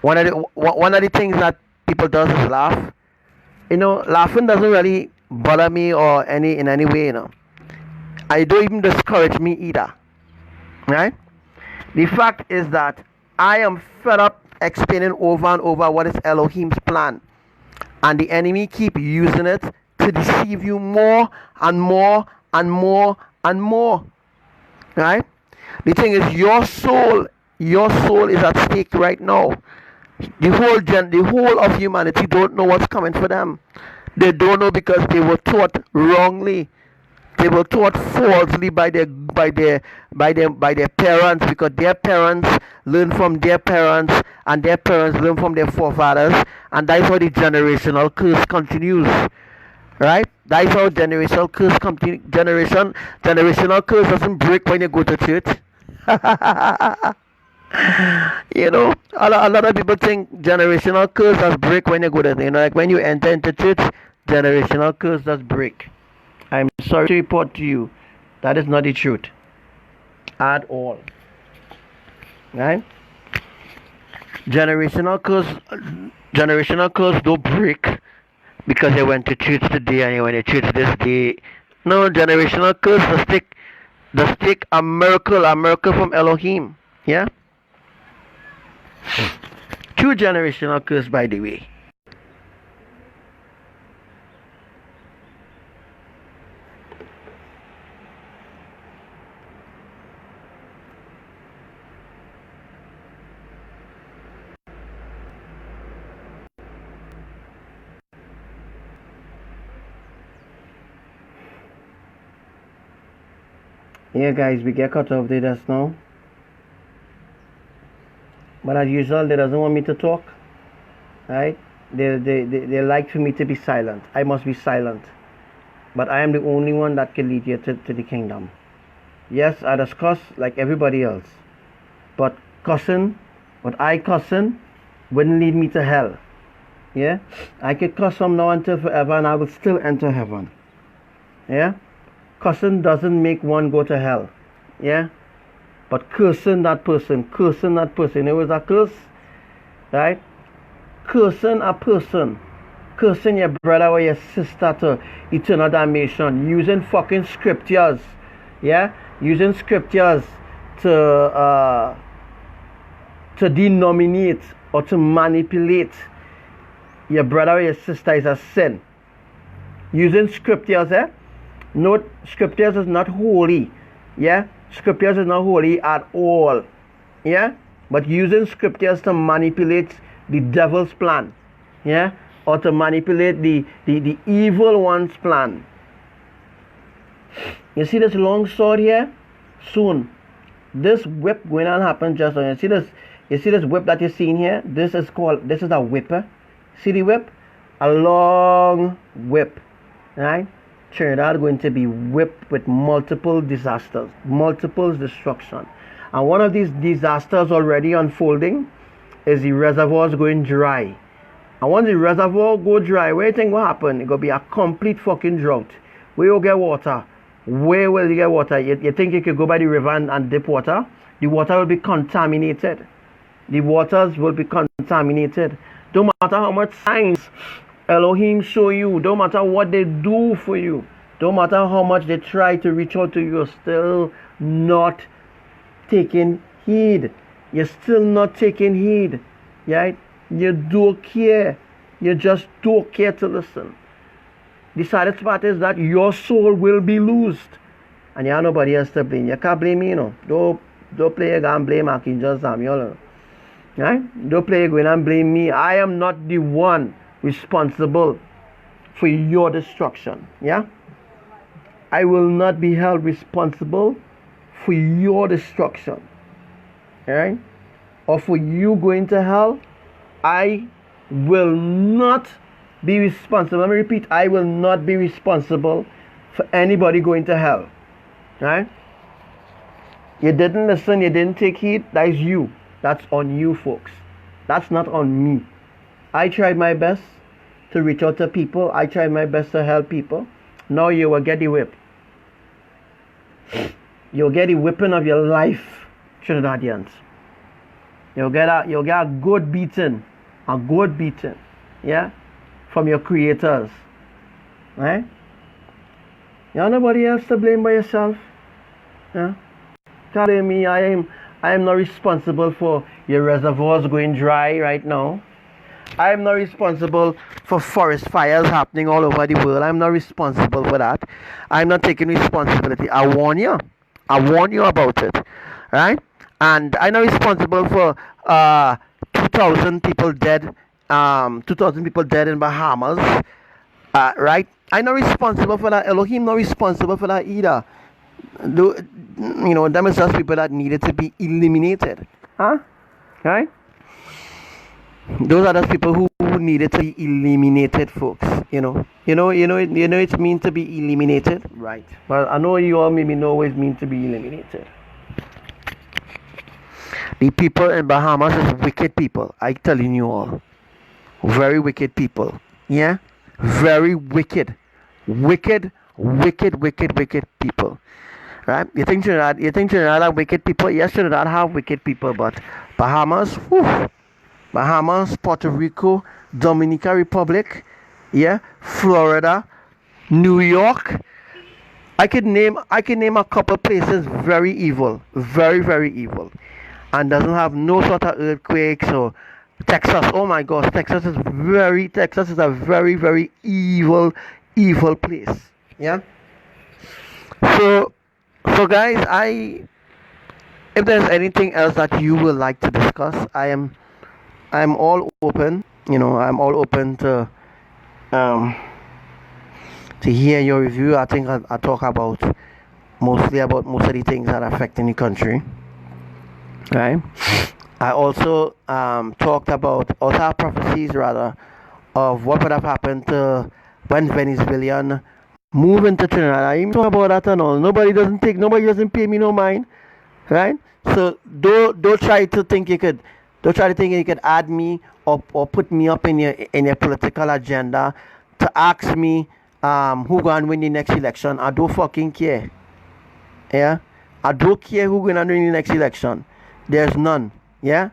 One of the things that people does is laugh. Laughing doesn't really bother me or in any way, I don't even discourage me either. Right? The fact is that I am fed up explaining over and over what is Elohim's plan. And the enemy keep using it to deceive you more and more and more and more. Right? The thing is, your soul is at stake right now. The whole of humanity don't know what's coming for them. They don't know because they were taught wrongly. They were taught falsely by their parents, because their parents learn from their parents, and their parents learn from their forefathers, and that's how the generational curse continues. Right? That's how generational curse generational curse doesn't break when you go to church. A lot of people think generational curse does break when you go to, like when you enter into church, generational curse does break. I'm sorry to report to you, that is not the truth at all. Right? Generational curse don't break because they went to church today and you went to church this day. No, generational curse does take a miracle from Elohim. Yeah? True generational curse, by the way. Yeah, guys, we get cut off there just now. But as usual, they doesn't want me to talk. Right? They like for me to be silent. I must be silent. But I am the only one that can lead you to the kingdom. Yes, I just cuss like everybody else. But what I cussing wouldn't lead me to hell. Yeah? I could cuss from now until forever and I will still enter heaven. Yeah? Cussing doesn't make one go to hell. Yeah? But cursing that person. You know what's a curse? Right? Cursing a person. Cursing your brother or your sister to eternal damnation. Using fucking scriptures. Yeah? Using scriptures to denominate or to manipulate your brother or your sister is a sin. Using scriptures, Note, scriptures is not holy. Yeah? Scriptures is not holy at all. Yeah? But using scriptures to manipulate the devil's plan. Yeah? Or to manipulate the evil one's plan. You see this long sword here? Soon. This whip going on happen just now. You see this whip that you're seeing here? This is a whipper. See the whip? A long whip. Right? Trinidad going to be whipped with multiple disasters, multiple destruction. And one of these disasters already unfolding is the reservoirs going dry. And once the reservoir go dry, where you think what happen? It gonna be a complete fucking drought. Where you get water? Where will you get water? You think you could go by the river and dip water? The water will be contaminated. The waters will be contaminated. Don't matter how much science Elohim show you, don't matter what they do for you, don't matter how much they try to reach out to you, you're still not taking heed. You're still not taking heed. Right? You don't care. You just don't care to listen. The saddest part is that your soul will be loosed. And you have nobody else to blame. You can't blame me, Don't play a game, blame Archangel Samuel. Right? Don't play a game and blame me. I am not the one responsible for your destruction. Yeah? I will not be held responsible for your destruction. Alright? Or for you going to hell. I will not be responsible. Let me repeat, I will not be responsible for anybody going to hell. Right? You didn't listen, you didn't take heed, that is you. That's on you, folks. That's not on me. I tried my best to reach out to people. I tried my best to help people. Now you will get the whip. You'll get the whipping of your life, Trinidadians. You'll get a good beating. A good beating. Yeah? From your creators. Right? You have nobody else to blame but yourself. Yeah? Can't blame me. I am not responsible for your reservoirs going dry right now. I am not responsible for forest fires happening all over the world. I'm not responsible for that. I'm not taking responsibility. I warn you. I warn you about it. Right? And I'm not responsible for 2,000 people dead. 2,000 people dead in Bahamas. Right? I'm not responsible for that. Elohim not responsible for that either. Them is just people that needed to be eliminated. Huh? Right? Those are those people who needed to be eliminated, folks. It means to be eliminated, right? Well, I know you all maybe know what it means to be eliminated. The people in Bahamas is wicked people. I telling you all, very wicked people. Yeah, very wicked people. Right? You think Trinidad have wicked people? Yes, Trinidad have wicked people, but Bahamas, Bahamas, Puerto Rico, Dominican Republic, yeah, Florida, New York. I could name a couple places very evil, very evil, and doesn't have no sort of earthquakes or Texas. Oh my gosh, Texas is a very evil place. Yeah. So guys, if there's anything else that you would like to discuss, I'm all open. I'm all open to hear your review. I think I talk about most of the things that are affecting the country. Right. I also talked about other prophecies rather of what would have happened to when Venezuelan move into Trinidad. I even talk about that and all. Nobody doesn't pay me no mind. Right? So don't try to think you could add me or put me up in your political agenda to ask me who gonna win the next election. I don't fucking care. Yeah? I don't care who gonna win the next election. There's none. Yeah?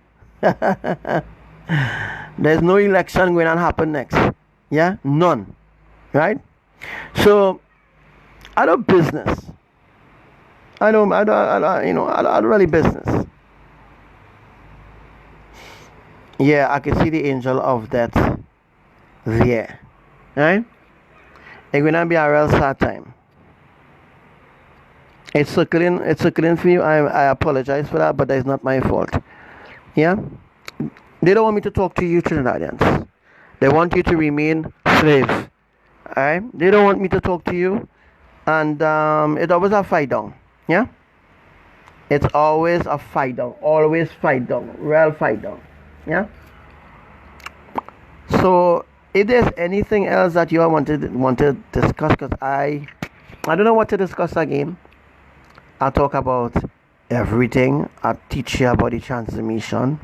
There's no election going to happen next. Yeah? None. Right? So I don't business. I don't really business. Yeah, I can see the angel of death there. Right? It's gonna be a real sad time. It's circling for you. I apologize for that, but that's not my fault. Yeah? They don't want me to talk to you Trinidadians. They want you to remain slaves. Alright? They don't want me to talk to you. And it's always a fight down. Yeah? It's always a fight down. Always fight down. Real fight down. Yeah? So if there's anything else that you all want to discuss, because I don't know what to discuss again. I'll talk about everything. I'll teach you about the transformation.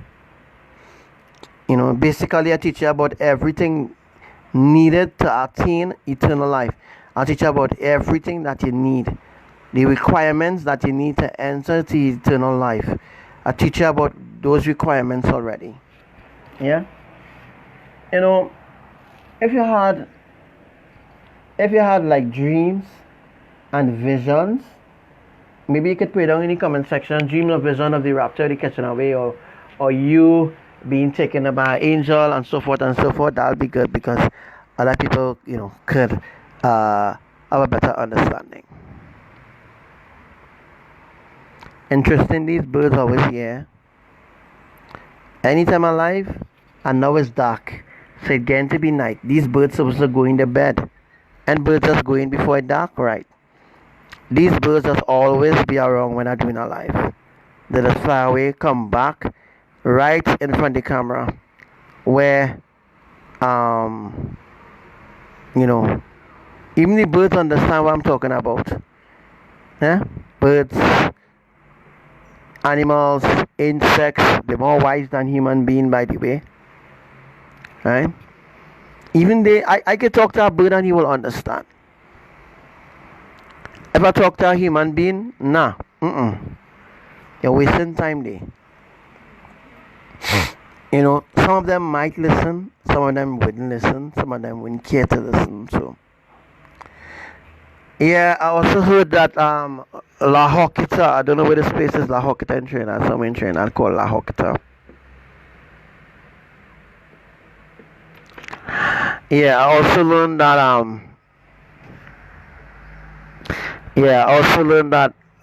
Basically I teach you about everything needed to attain eternal life. I'll teach you about everything that you need. The requirements that you need to enter to eternal life. I'll teach you about those requirements already. Yeah? If you had like dreams and visions, maybe you could put it down in the comment section. Dream or vision of the rapture, the catching away, or you being taken by an angel and so forth and so forth. That'll be good because other people, could have a better understanding. Interesting, these birds always here. Anytime alive, and now it's dark. So it's going to be night. These birds supposed to go in the bed. And birds just go in before it's dark, right? These birds just always be around when I'm doing a live. They just fly away, come back, right in front of the camera. Where, even the birds understand what I'm talking about. Yeah? Birds, animals, insects, they're more wise than human beings, by the way. Right? Even I can talk to a bird and he will understand. If I talk to a human being, nah. You're wasting time there. Some of them might listen, some of them wouldn't listen, some of them wouldn't care to listen. So yeah, I also heard that La Hoquita, I don't know where this place is, La Hoquita in Trinidad, somewhere in Trinidad called La Hoquita. Yeah, I also learned that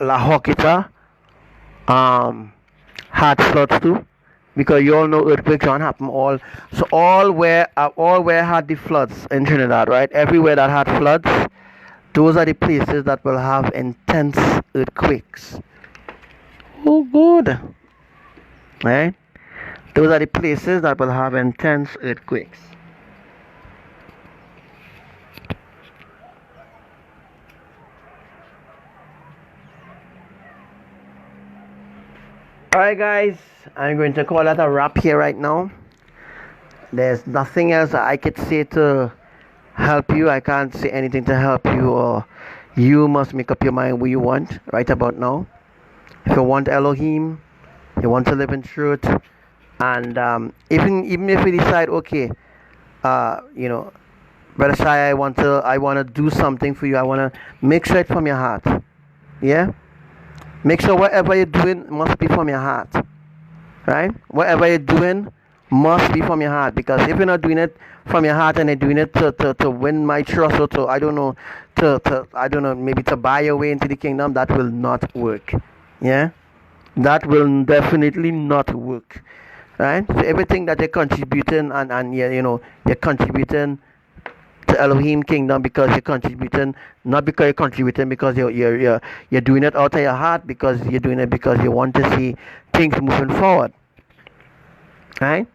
La Hoquita had floods too, because you all know earthquakes don't happen all. So all where had the floods in Trinidad, right? Everywhere that had floods, those are the places that will have intense earthquakes. Oh, good. Right? Those are the places that will have intense earthquakes. Alright guys, I'm going to call that a wrap here right now. There's nothing else I could say to help you. I can't say anything to help you, or you must make up your mind what you want right about now. If you want Elohim, you want to live in truth, and even if you decide, okay, Brother Shai, I want to do something for you. I want to make sure it's from your heart. Yeah? Make sure whatever you're doing must be from your heart. Right? Whatever you're doing must be from your heart. Because if you're not doing it from your heart and you're doing it to win my trust, or maybe to buy your way into the kingdom, that will not work. Yeah? That will definitely not work. Right? So everything that you're contributing and you're contributing to Elohim kingdom because you're contributing, not because you're contributing because you're doing it out of your heart, because you're doing it because you want to see things moving forward. Right?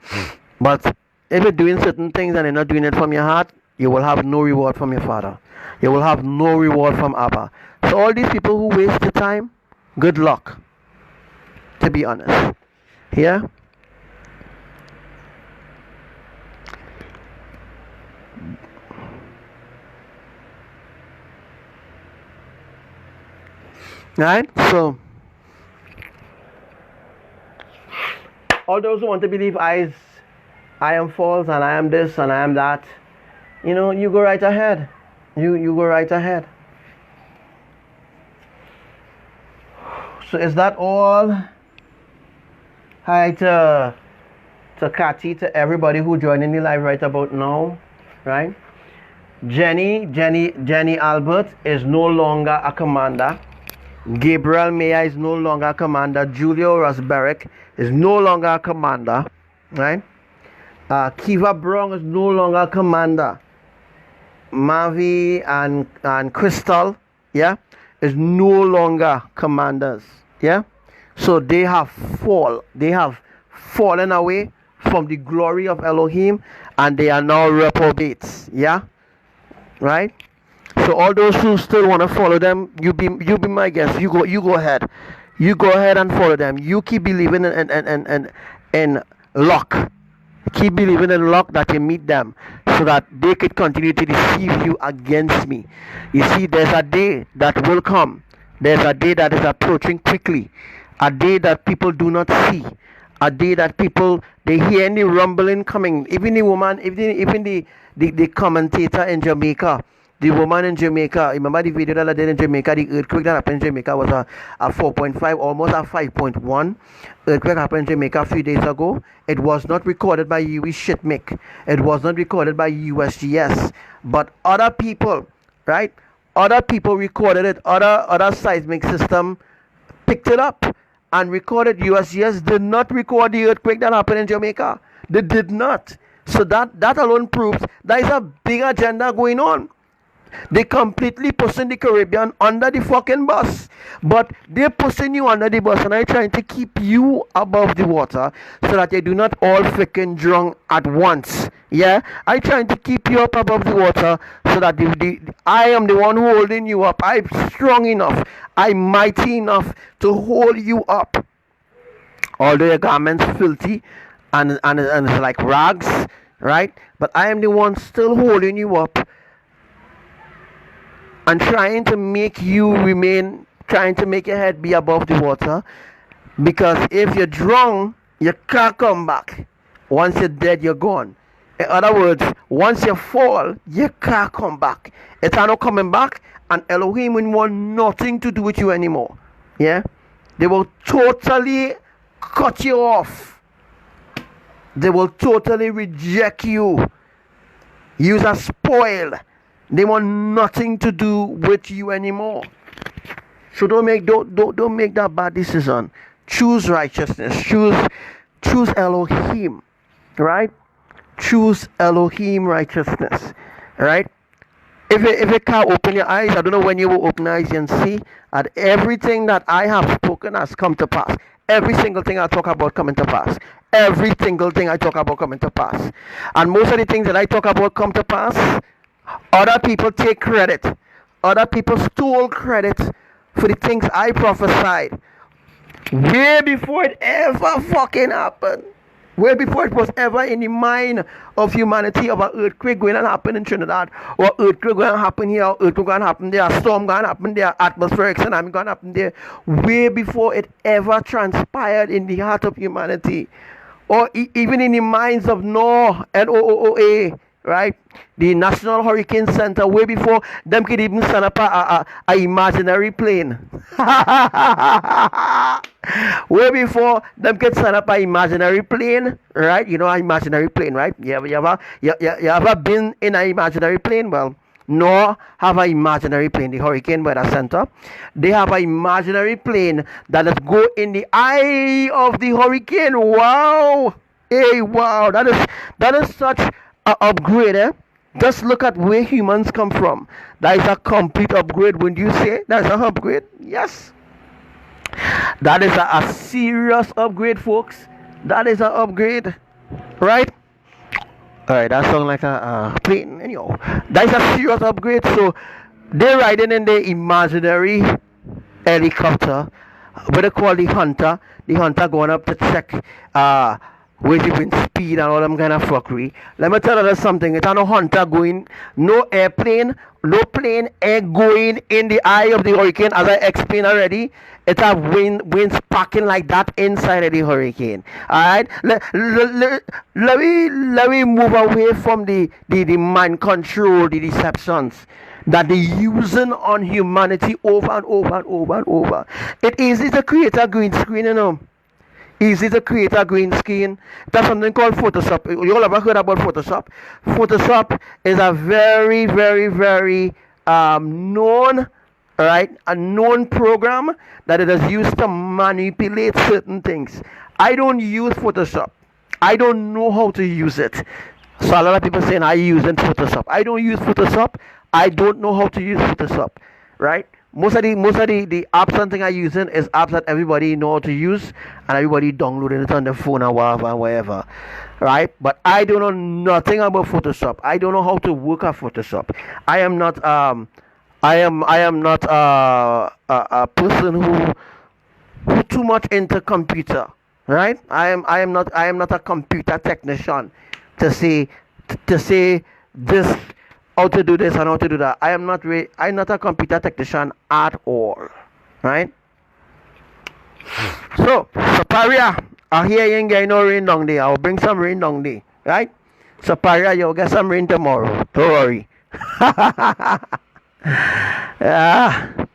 But if you're doing certain things and you're not doing it from your heart, you will have no reward from your Father. You will have no reward from Abba. So all these people who waste your time, good luck. To be honest. Yeah? Right? So, all those who want to believe I am false and I am this and I am that, you go right ahead. You go right ahead. So is that all? Hi to Cathy, to everybody who joined in the live right about now, right? Jenny Albert is no longer a commander. Gabriel Maya is no longer a commander. Julio Rosberg is no longer a commander, right? Kiva Brown is no longer a commander. Mavi and Crystal, yeah, is no longer commanders, yeah. So they have fallen away from the glory of Elohim, and they are now reprobates, yeah, right? So all those who still want to follow them, you be my guest. You go ahead. You go ahead and follow them. You keep believing in luck. Keep believing in luck that you meet them, so that they could continue to deceive you against me. You see, there's a day that will come. There's a day that is approaching quickly. A day that people do not see. A day that people, they hear any rumbling coming. Even the woman, even the commentator in Jamaica. The woman in Jamaica, remember the video that I did in Jamaica, the earthquake that happened in Jamaica was a 4.5, almost a 5.1 earthquake happened in Jamaica a few days ago. It was not recorded by UE Shitmic. It was not recorded by USGS. But other people, right? Other people recorded it. Other seismic system picked it up and recorded. USGS did not record the earthquake that happened in Jamaica. They did not. So that alone proves there is a big agenda going on. They completely pushing the Caribbean under the fucking bus. But they're pushing you under the bus, and I'm trying to keep you above the water so that you do not all freaking drown at once. Yeah? I'm trying to keep you up above the water so that I am the one holding you up. I'm strong enough. I'm mighty enough to hold you up. Although your garments filthy and it's like rags, right? But I am the one still holding you up and trying to make you remain, trying to make your head be above the water. Because if you're drunk, you can't come back. Once you're dead, you're gone. In other words, once you fall, you can't come back. It's not coming back, and Elohim will want nothing to do with you anymore. Yeah? They will totally cut you off. They will totally reject you. You are spoiled. They want nothing to do with you anymore. So don't make that bad decision. Choose righteousness. Choose choose Elohim, right? Choose Elohim righteousness, right? If you can't open your eyes, I don't know when you will open your eyes and see that everything that I have spoken has come to pass. Every single thing I talk about coming to pass. Every single thing I talk about coming to pass. And most of the things that I talk about come to pass, other people take credit. Other people stole credit for the things I prophesied way before it ever fucking happened. Way before it was ever in the mind of humanity of an earthquake going to happen in Trinidad, or earthquake going to happen here, or earthquake going to happen there, storm going to happen there, atmospheric tsunami going to happen there, way before it ever transpired in the heart of humanity, or even in the minds of Noah, NOOA, right? The National Hurricane Center, way before them could even set up a imaginary plane. Way before them could set up an imaginary plane, right? You know an imaginary plane, right? You ever been in an imaginary plane? Well, Noah have an imaginary plane, the Hurricane Weather Center. They have an imaginary plane that is go in the eye of the hurricane. Wow! Hey, wow! That is such an upgrade, eh? Just look at where humans come from. That is a complete upgrade. When you say that's an upgrade, yes. That is a serious upgrade, folks. That is an upgrade, right? Alright, that sounds like a plane. Anyhow, that is a serious upgrade. So they're riding in the imaginary helicopter, what they call the hunter. The hunter going up to check where the wind speed and all them kind of fuckery. Let me tell you something. It's no hunter going, no airplane, no plane air going in the eye of the hurricane. As I explained already, it's a wind sparking like that inside of the hurricane. Alright? Let me move away from the mind control, the deceptions that they're using on humanity over and over and over and over. It is easy to create a green screen, you know. Easy to create a green screen. There's something called Photoshop. You all ever heard about Photoshop? Photoshop is a very, very, very known, right? A known program that it is used to manipulate certain things. I don't use Photoshop. I don't know how to use it. So a lot of people saying I use Photoshop. I don't use Photoshop. I don't know how to use Photoshop, right? Most of the apps and thing I using is apps that everybody know how to use and everybody downloading it on their phone or whatever, right? But I don't know nothing about Photoshop. I don't know how to work at Photoshop. I am not a person who too much into computer, right? I am not a computer technician to say this, how to do this and how to do that. I'm not a computer technician at all, right? So Paria, I hear you ain't getting no rain down there. I'll bring some rain down there, right? So Paria, you'll get some rain tomorrow. Don't worry. Yeah.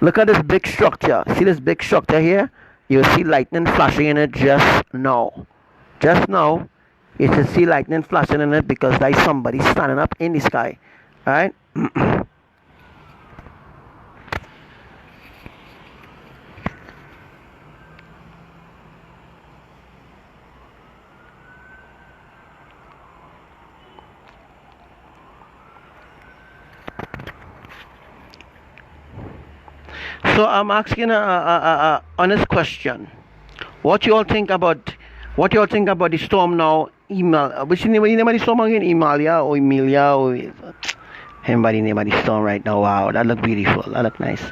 Look at this big structure. See this big structure here? You'll see lightning flashing in it just now. Just now. You should see lightning flashing in it because there's somebody standing up in the sky. Alright? So I'm asking a honest question. What you all think about the storm now? Email. Which name of the storm again? Emilia or Emilia or anybody name of the storm right now? Wow, that look beautiful. That look nice.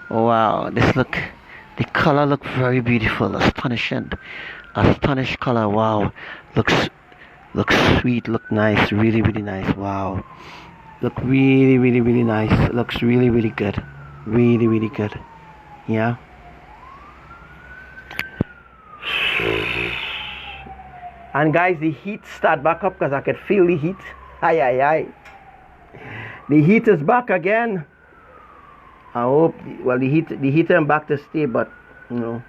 Wow, the color look very beautiful. Astonishing color. Wow, looks sweet. Look nice. Really nice. Wow, look really nice. Looks really good. Really good. Yeah. And guys, the heat start back up because I could feel the heat. Aye. The heat is back again. I hope, well, the heat is back to stay, but, you know.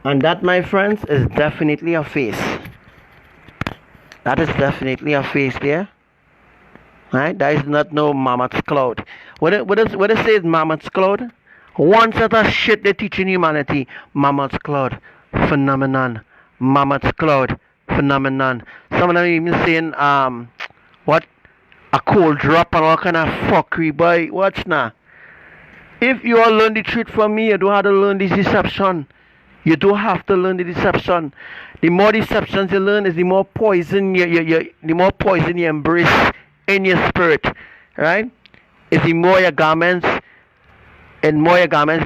And that, my friends, is definitely a face. That is definitely a face there. Right? That is not no mammoth's cloud. What it says mammoth's cloud? One set of shit they're teaching humanity. Mammoth's cloud. Phenomenon. Mammoth's cloud. Phenomenon. Some of them even saying what? A cold drop and all kind of fuckery, boy. Watch now. If you all learn the truth from me, you don't have to learn this deception. You don't have to learn the deception. The more deceptions you learn is the more poison the more poison you embrace in your spirit. Right? It's the more your garments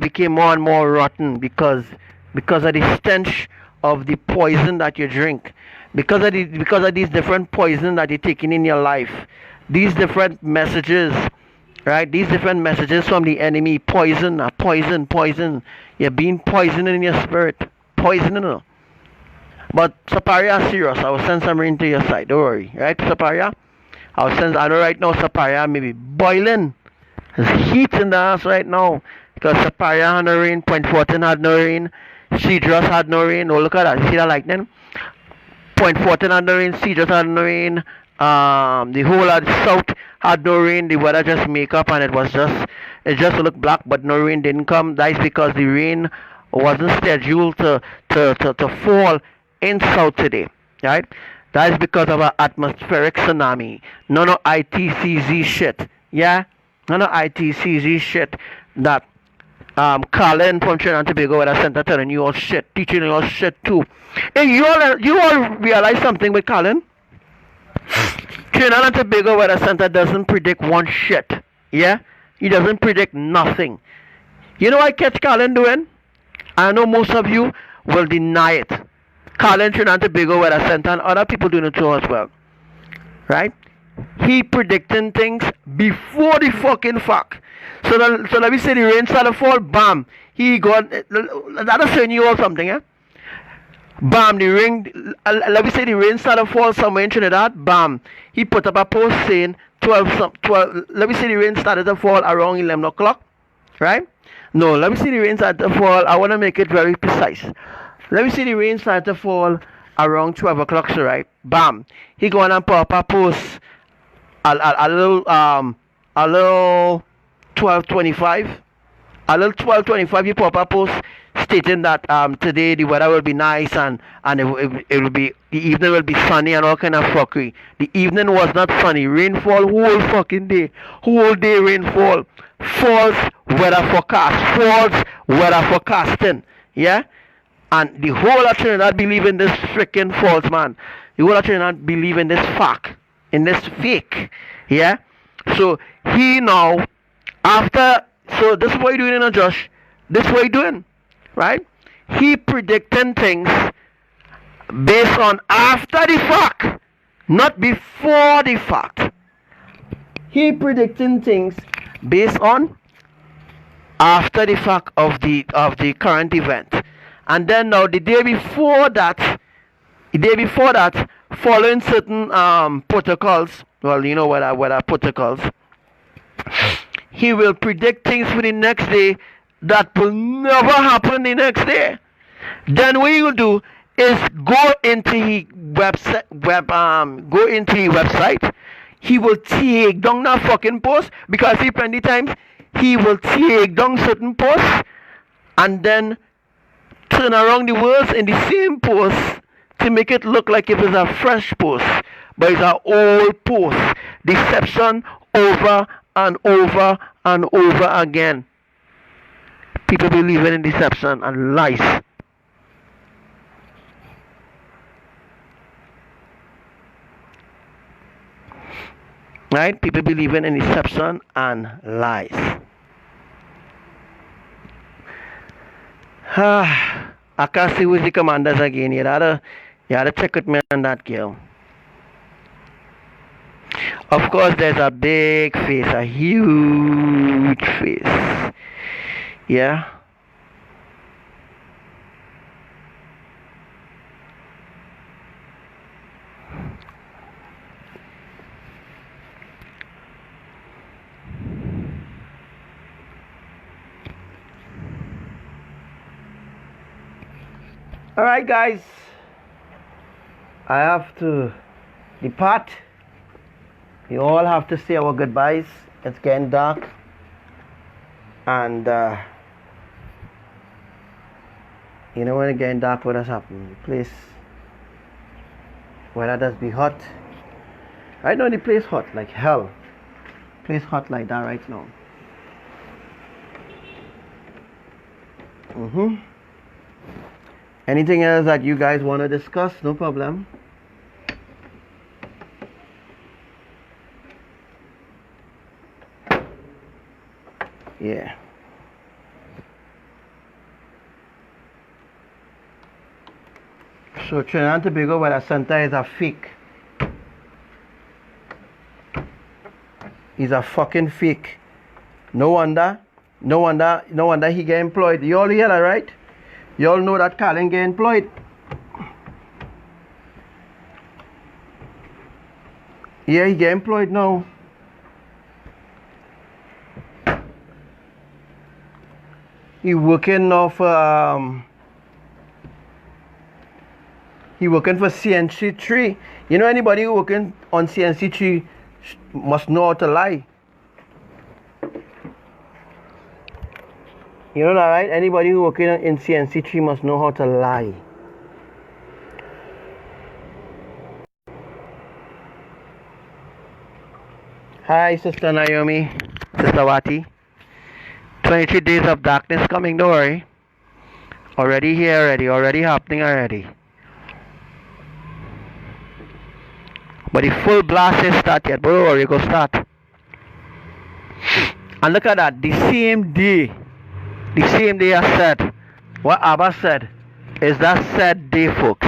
became more and more rotten because of the stench of the poison that you drink. Because of these different poison that you're taking in your life. These different messages. Right? These different messages from the enemy. Poison. You're being poisoned in your spirit. Poisoning. But Saparia, serious. I will send some rain to your side. Don't worry. Right, Saparia? I know right now Saparia may be boiling. There's heat in the house right now. Because Saparia had no rain. Point 14 had no rain. Cedros had no rain. Oh, look at that. You see that lightning? Point 14 had no rain. Cedros had no rain. The whole of the south had no rain. The weather just make up and it just looked black, but no rain didn't come. That is because the rain wasn't scheduled to fall in south today. Right? That is because of an atmospheric tsunami. No ITCZ shit. Yeah? No ITCZ shit that Colin from Trinidad and Tobago Weather Center telling you all shit, teaching you all shit too. Hey, you all realize something with Colin? Trinidad and Tobago Weather Center doesn't predict one shit. Yeah? He doesn't predict nothing. You know what I catch Colin doing? I know most of you will deny it. Colin, Trinidad and Tobago Weather Center, and other people doing it too as well. Right? He predicting things before the fucking fact. So let me say the rain started to fall, bam. He got, that'll send you all something, yeah? Bam, the rain, let me say the rain started to fall somewhere in Trinidad, bam. He put up a post saying 12, let me say the rain started to fall around 11 o'clock, right? No, let me see the rain started to fall, I want to make it very precise. Let me see the rain started to fall around 12 o'clock, so right? Bam. He go on and put up a post, a little 12:25. A little 12:25 he put up a post stating that today the weather will be nice and it will be, the evening will be sunny and all kind of fuckery. The evening was not sunny. Rainfall whole fucking day. Whole day rainfall. False weather forecast. False weather forecasting. Yeah? And the whole of Trinidad believe in this freaking false, man. The whole of Trinidad believe in this fact. In this fake. Yeah? So he now, after, so this is what he's doing, Josh. This is what he's doing. Right? He predicting things based on after the fact, not before the fact. He predicting things based on after the fact of the current event. And then now the day before that, following certain protocols, well, you know what are protocols, he will predict things for the next day that will never happen the next day. Then what he will do is go into his website. He will take down that fucking post, because he plenty times he will take down certain posts and then turn around the words in the same post to make it look like it was a fresh post, but it's an old post. Deception over and over and over again. People believe in deception and lies. Right? People believe in deception and lies. I can't see with the commanders again. You had to check with me on that, girl. Of course, there's a big face, a huge face. Yeah. Alright, guys, I have to depart. We all have to say our goodbyes. It's getting dark. And, you know when it's getting dark, what has happened? The place, weather does be hot. Right now the place hot like hell. Place hot like that right now. Anything else that you guys want to discuss? No problem. Yeah. So Trinidad and Tobago Weather Center is a fake. He's a fucking fake. No wonder he get employed. You all hear that, right? You all know that Colin get employed. Yeah, he get employed now. He working now for he working for CNC3. You know, anybody who working on CNC3 must know how to lie. You know that, right? Anybody who working in CNC3 must know how to lie. Hi, Sister Naomi, Sister Wati. 23 days of darkness coming, don't worry. Already here already happening already. But the full blast is start yet, but don't worry, go start. And look at that, the same day I said, what Abba said, is that said day, folks.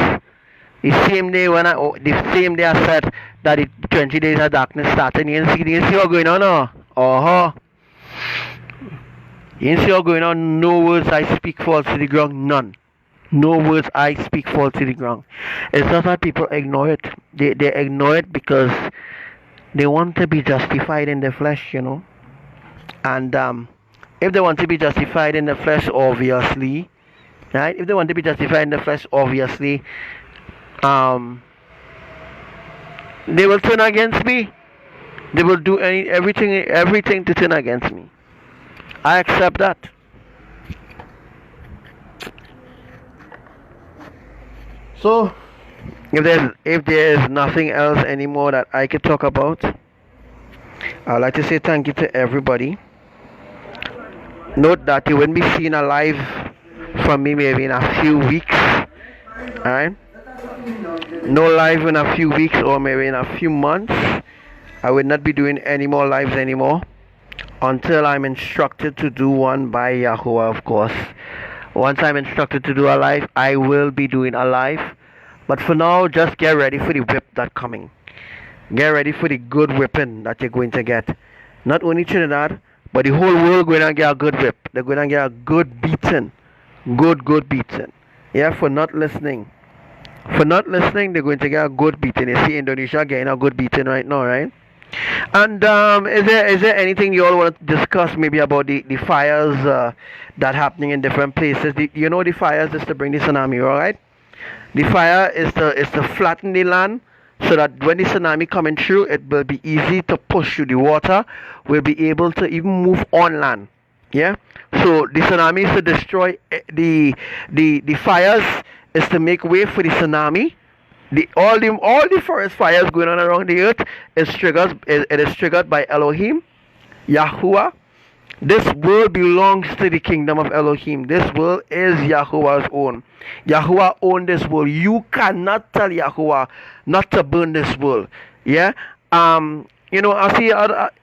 The same day I said that the 20 days of darkness started. You see what's going on now? You see what's going on? No words I speak false to the ground, none. No words I speak false to the ground. It's just that people ignore it. They ignore it because they want to be justified in the flesh, you know. And if they want to be justified in the flesh, obviously, right? If they want to be justified in the flesh, obviously, they will turn against me. They will do everything to turn against me. I accept that. So, if there is nothing else anymore that I could talk about, I'd like to say thank you to everybody. Note that you wouldn't be seeing a live from me maybe in a few weeks. Alright? No live in a few weeks or maybe in a few months. I will not be doing any more lives anymore until I'm instructed to do one by Yahuwah, of course. Once I'm instructed to do a live, I will be doing a live. But for now, just get ready for the whip that's coming. Get ready for the good whipping that you're going to get. Not only Trinidad, but the whole world going to get a good whip. They're going to get a good beating. Good beating. Yeah, for not listening. For not listening, they're going to get a good beating. You see Indonesia getting a good beating right now, right? And is there anything you all want to discuss maybe about the fires that happening in different places? You know the fires is to bring the tsunami, alright? The fire is to flatten the land so that when the tsunami coming through, it will be easy to push through. The water will be able to even move on land. Yeah? So the tsunami is to destroy the fires is to make way for the tsunami. All the forest fires going on around the earth is triggered by Elohim, Yahuwah. This world belongs to the kingdom of Elohim. This world is Yahuwah's own. Yahuwah owns this world. You cannot tell Yahuwah not to burn this world. Yeah. You know, I see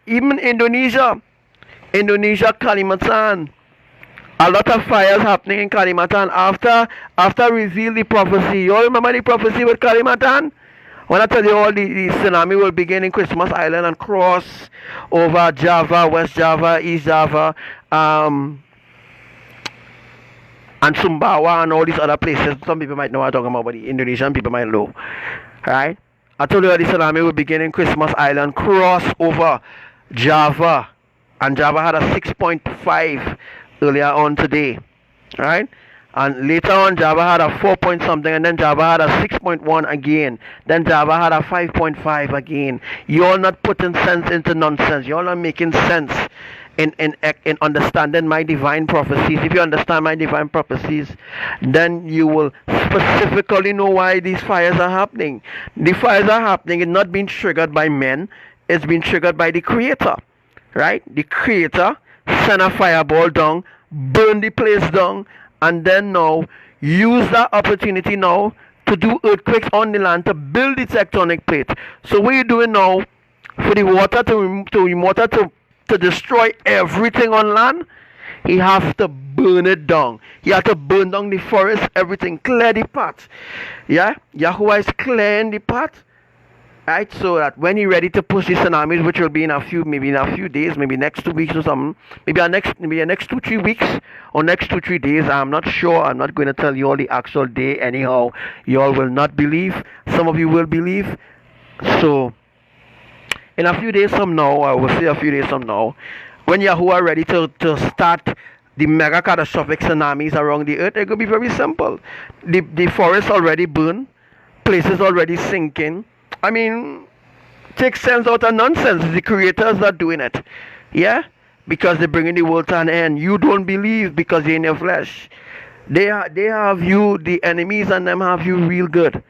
even Indonesia, Kalimantan. A lot of fires happening in Kalimantan after reveal the prophecy. You all remember the prophecy with Kalimantan? When I tell you all the tsunami will begin in Christmas Island and cross over Java, West Java, East Java, and Sumbawa and all these other places. Some people might know what I'm talking about, but the Indonesian people might know. Right? I told you the tsunami will begin in Christmas Island, cross over Java, and Java had a 6.5 earlier on today, right? And later on, Java had a 4 point something, and then Java had a 6.1 again. Then Java had a 5.5 again. You're not putting sense into nonsense. You're not making sense in understanding my divine prophecies. If you understand my divine prophecies, then you will specifically know why these fires are happening. The fires are happening. It's not being triggered by men. It's being triggered by the Creator. Right? The Creator send a fireball down, burn the place down, and then now use that opportunity now to do earthquakes on the land, to build the tectonic plate. So what you're doing now for the water to destroy everything on land, he has to burn it down. He has to burn down the forest, everything, clear the path. Yeah, Yahuwah is clearing the path. Right, so that when he's ready to push the tsunamis, which will be in a few days, maybe next 2 weeks or something, maybe the next 2-3 weeks or next 2-3 days, I'm not sure. I'm not going to tell you all the actual day anyhow. You all will not believe. Some of you will believe. So in a few days from now, I will say a few days from now, when Yahuwah ready to start the mega catastrophic tsunamis around the earth, it could be very simple. The forest already burned, places already sinking. I mean, take sense out of nonsense. The creators are doing it. Yeah? Because they're bringing the world to an end. You don't believe because you're in your flesh. They have you, the enemies, and them have you real good.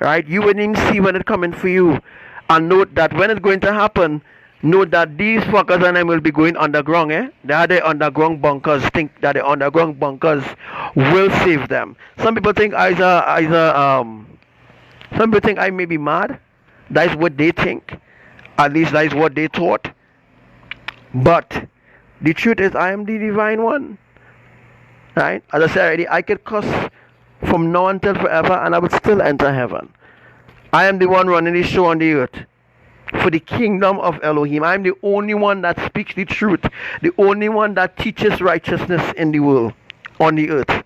Right? You wouldn't even see when it's coming for you. And note that when it's going to happen, note that these fuckers and them will be going underground. They are the underground bunkers. Think that the underground bunkers will save them. Some people think some people think I may be mad. That is what they think. At least that is what they thought. But the truth is, I am the divine one. Right? As I said already, I could curse from now until forever and I would still enter heaven. I am the one running the show on the earth for the kingdom of Elohim. I am the only one that speaks the truth. The only one that teaches righteousness in the world, on the earth.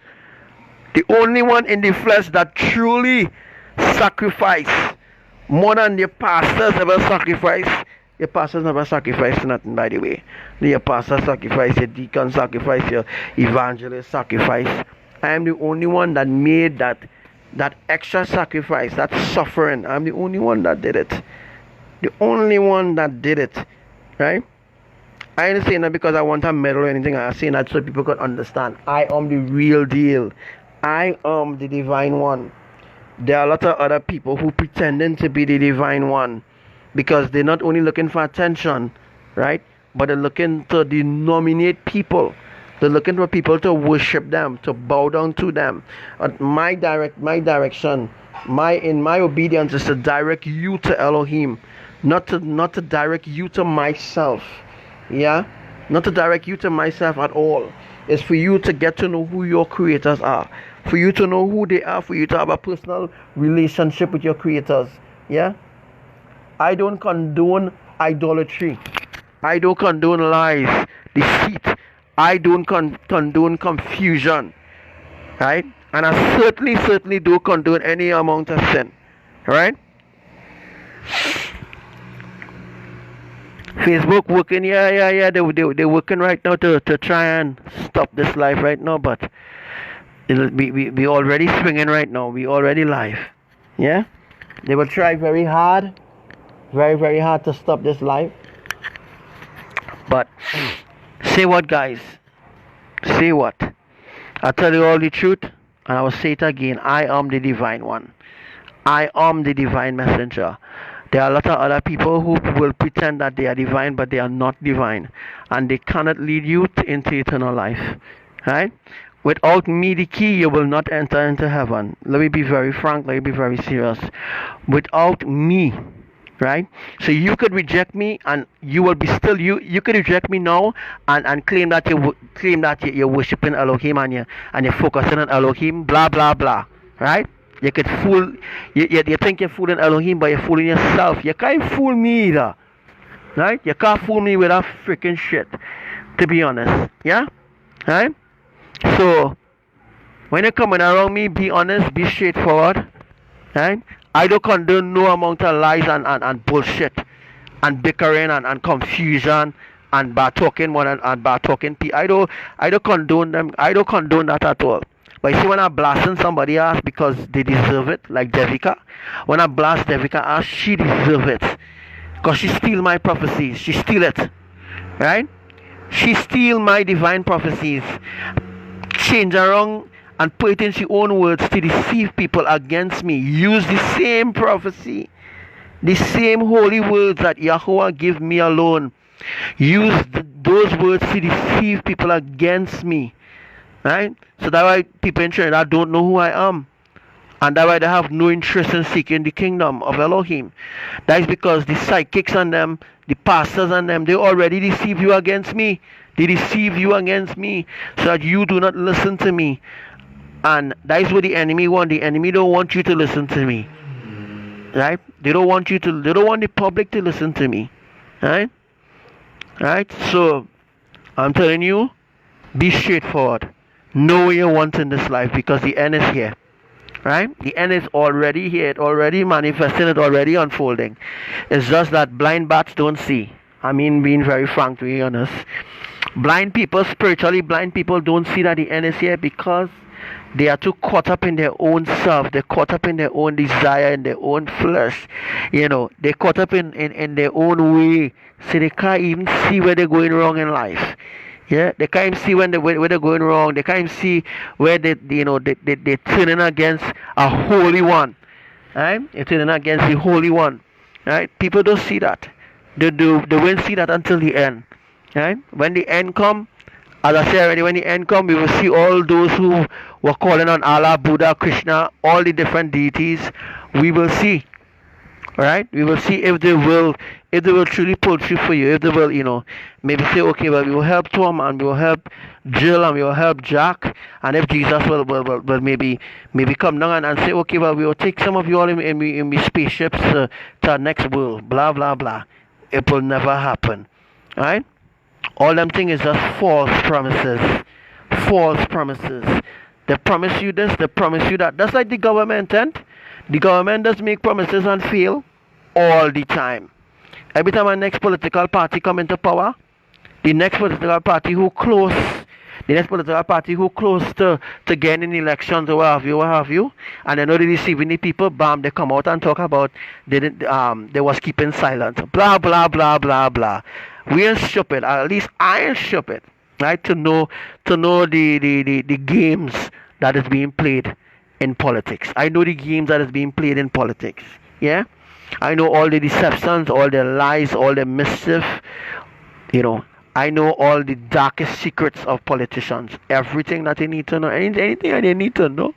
The only one in the flesh that truly sacrifice more than your pastors ever sacrifice. Your pastors never sacrifice nothing, by the way. Your pastor sacrifice, your deacon sacrifice, your evangelist sacrifice. I am the only one that made that extra sacrifice, that suffering. I'm the only one that did it. The only one that did it. Right? I ain't saying that because I want a medal or anything. I'm saying that so people could understand. I am the real deal. I am the divine one. There are a lot of other people who pretending to be the divine one because they're not only looking for attention, right? But they're looking to denominate people. They're looking for people to worship them, to bow down to them. My direction, my obedience is to direct you to Elohim, not to direct you to myself. Yeah, not to direct you to myself at all. It's for you to get to know who your creators are. For you to know who they are, for you to have a personal relationship with your creators. Yeah? I don't condone idolatry. I don't condone lies, deceit. I don't condone confusion. Right? And I certainly don't condone any amount of sin. Right? Facebook working, yeah. They're working right now to try and stop this life right now, but we already swinging right now. We already live. Yeah? They will try very hard to stop this life. But say what, guys? Say what? I tell you all the truth, and I will say it again. I am the divine one. I am the divine messenger. There are a lot of other people who will pretend that they are divine, but they are not divine, and they cannot lead you into eternal life. Right? Without me, the key, you will not enter into heaven. Let me be very frank. Let me be very serious. Without me, right? So you could reject me, and you will be still you. You could reject me now and claim that you're worshiping Elohim and you're focusing on Elohim. Blah blah blah. Right? You could fool. You think you're fooling Elohim, but you're fooling yourself. You can't fool me either. Right? You can't fool me with that freaking shit. To be honest, yeah. Right? So, when you're coming around me, be honest, be straightforward. Right? I don't condone no amount of lies and bullshit and bickering and confusion and bad talking and bad talking. I don't condone them. I don't condone that at all. But you see, when I blasting somebody else because they deserve it, like Devika, when I blast Devika else, she deserve it. Because she steal my prophecies. She steal it. Right? She steal my divine prophecies. Change around and put it in her own words to deceive people against me. Use the same prophecy. The same holy words that Yahweh give me alone. Use those words to deceive people against me. Right? So that's why people in Trinidad don't know who I am. And that's why they have no interest in seeking the kingdom of Elohim. That is because the psychics and them, the pastors and them, they already deceive you against me. They deceive you against me so that you do not listen to me. And that is what the enemy wants. The enemy don't want you to listen to me. Right? They don't want the public to listen to me. Right? Right? So I'm telling you, be straightforward. Know what you want in this life because the end is here. Right? The end is already here. It's already manifesting. It's already unfolding. It's just that blind bats don't see. I mean, being very frank to be honest. Blind people, spiritually blind people don't see that the end is here because they are too caught up in their own self. They're caught up in their own desire, in their own flesh. You know, they're caught up in their own way. So they can't even see where they're going wrong in life. Yeah, they can't see where they're going wrong. They can't see where they're turning against a holy one. Right? They're turning against the holy one. Right? People don't see that. They won't see that until the end. Right? When the end come, as I said already, when the end come, we will see all those who were calling on Allah, Buddha, Krishna, all the different deities. We will see. Right? We will see if they will truly pull through for you. If they will, maybe say, okay, well, we will help Tom and we will help Jill and we will help Jack. And if Jesus will maybe come down and say, okay, well, we will take some of you all in the spaceships to our next world. Blah, blah, blah. It will never happen. Right? All them things is just false promises. False promises. They promise you this, they promise you that. That's like the government, and the government does make promises and fail all the time. Every time a next political party come into power, the next political party who close to getting elections or what have you, and they know they're deceiving the people, bam, they come out and talk about they was keeping silent. Blah, blah, blah, blah, blah. We ain't stupid, at least I ain't stupid, right? To know the games that is being played in politics. I know the games that is being played in politics. Yeah? I know all the deceptions, all the lies, all the mischief. I know all the darkest secrets of politicians. Everything that they need to know. Anything that they need to know.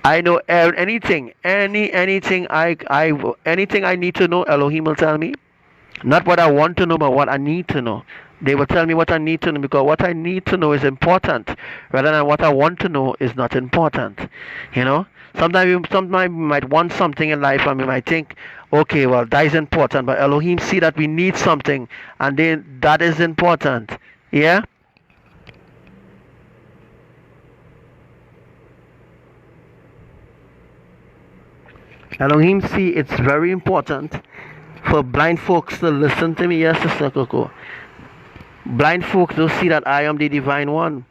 I know anything. Anything I need to know, Elohim will tell me. Not what I want to know, but what I need to know. They will tell me what I need to know because what I need to know is important rather than what I want to know is not important. Sometimes you might want something in life and we might think, okay, well, that is important, but Elohim see that we need something and then that is important. Yeah? Elohim see it's very important for blind folks to listen to me. Yes, Sister Coco. Blind folks don't see that I am the divine one.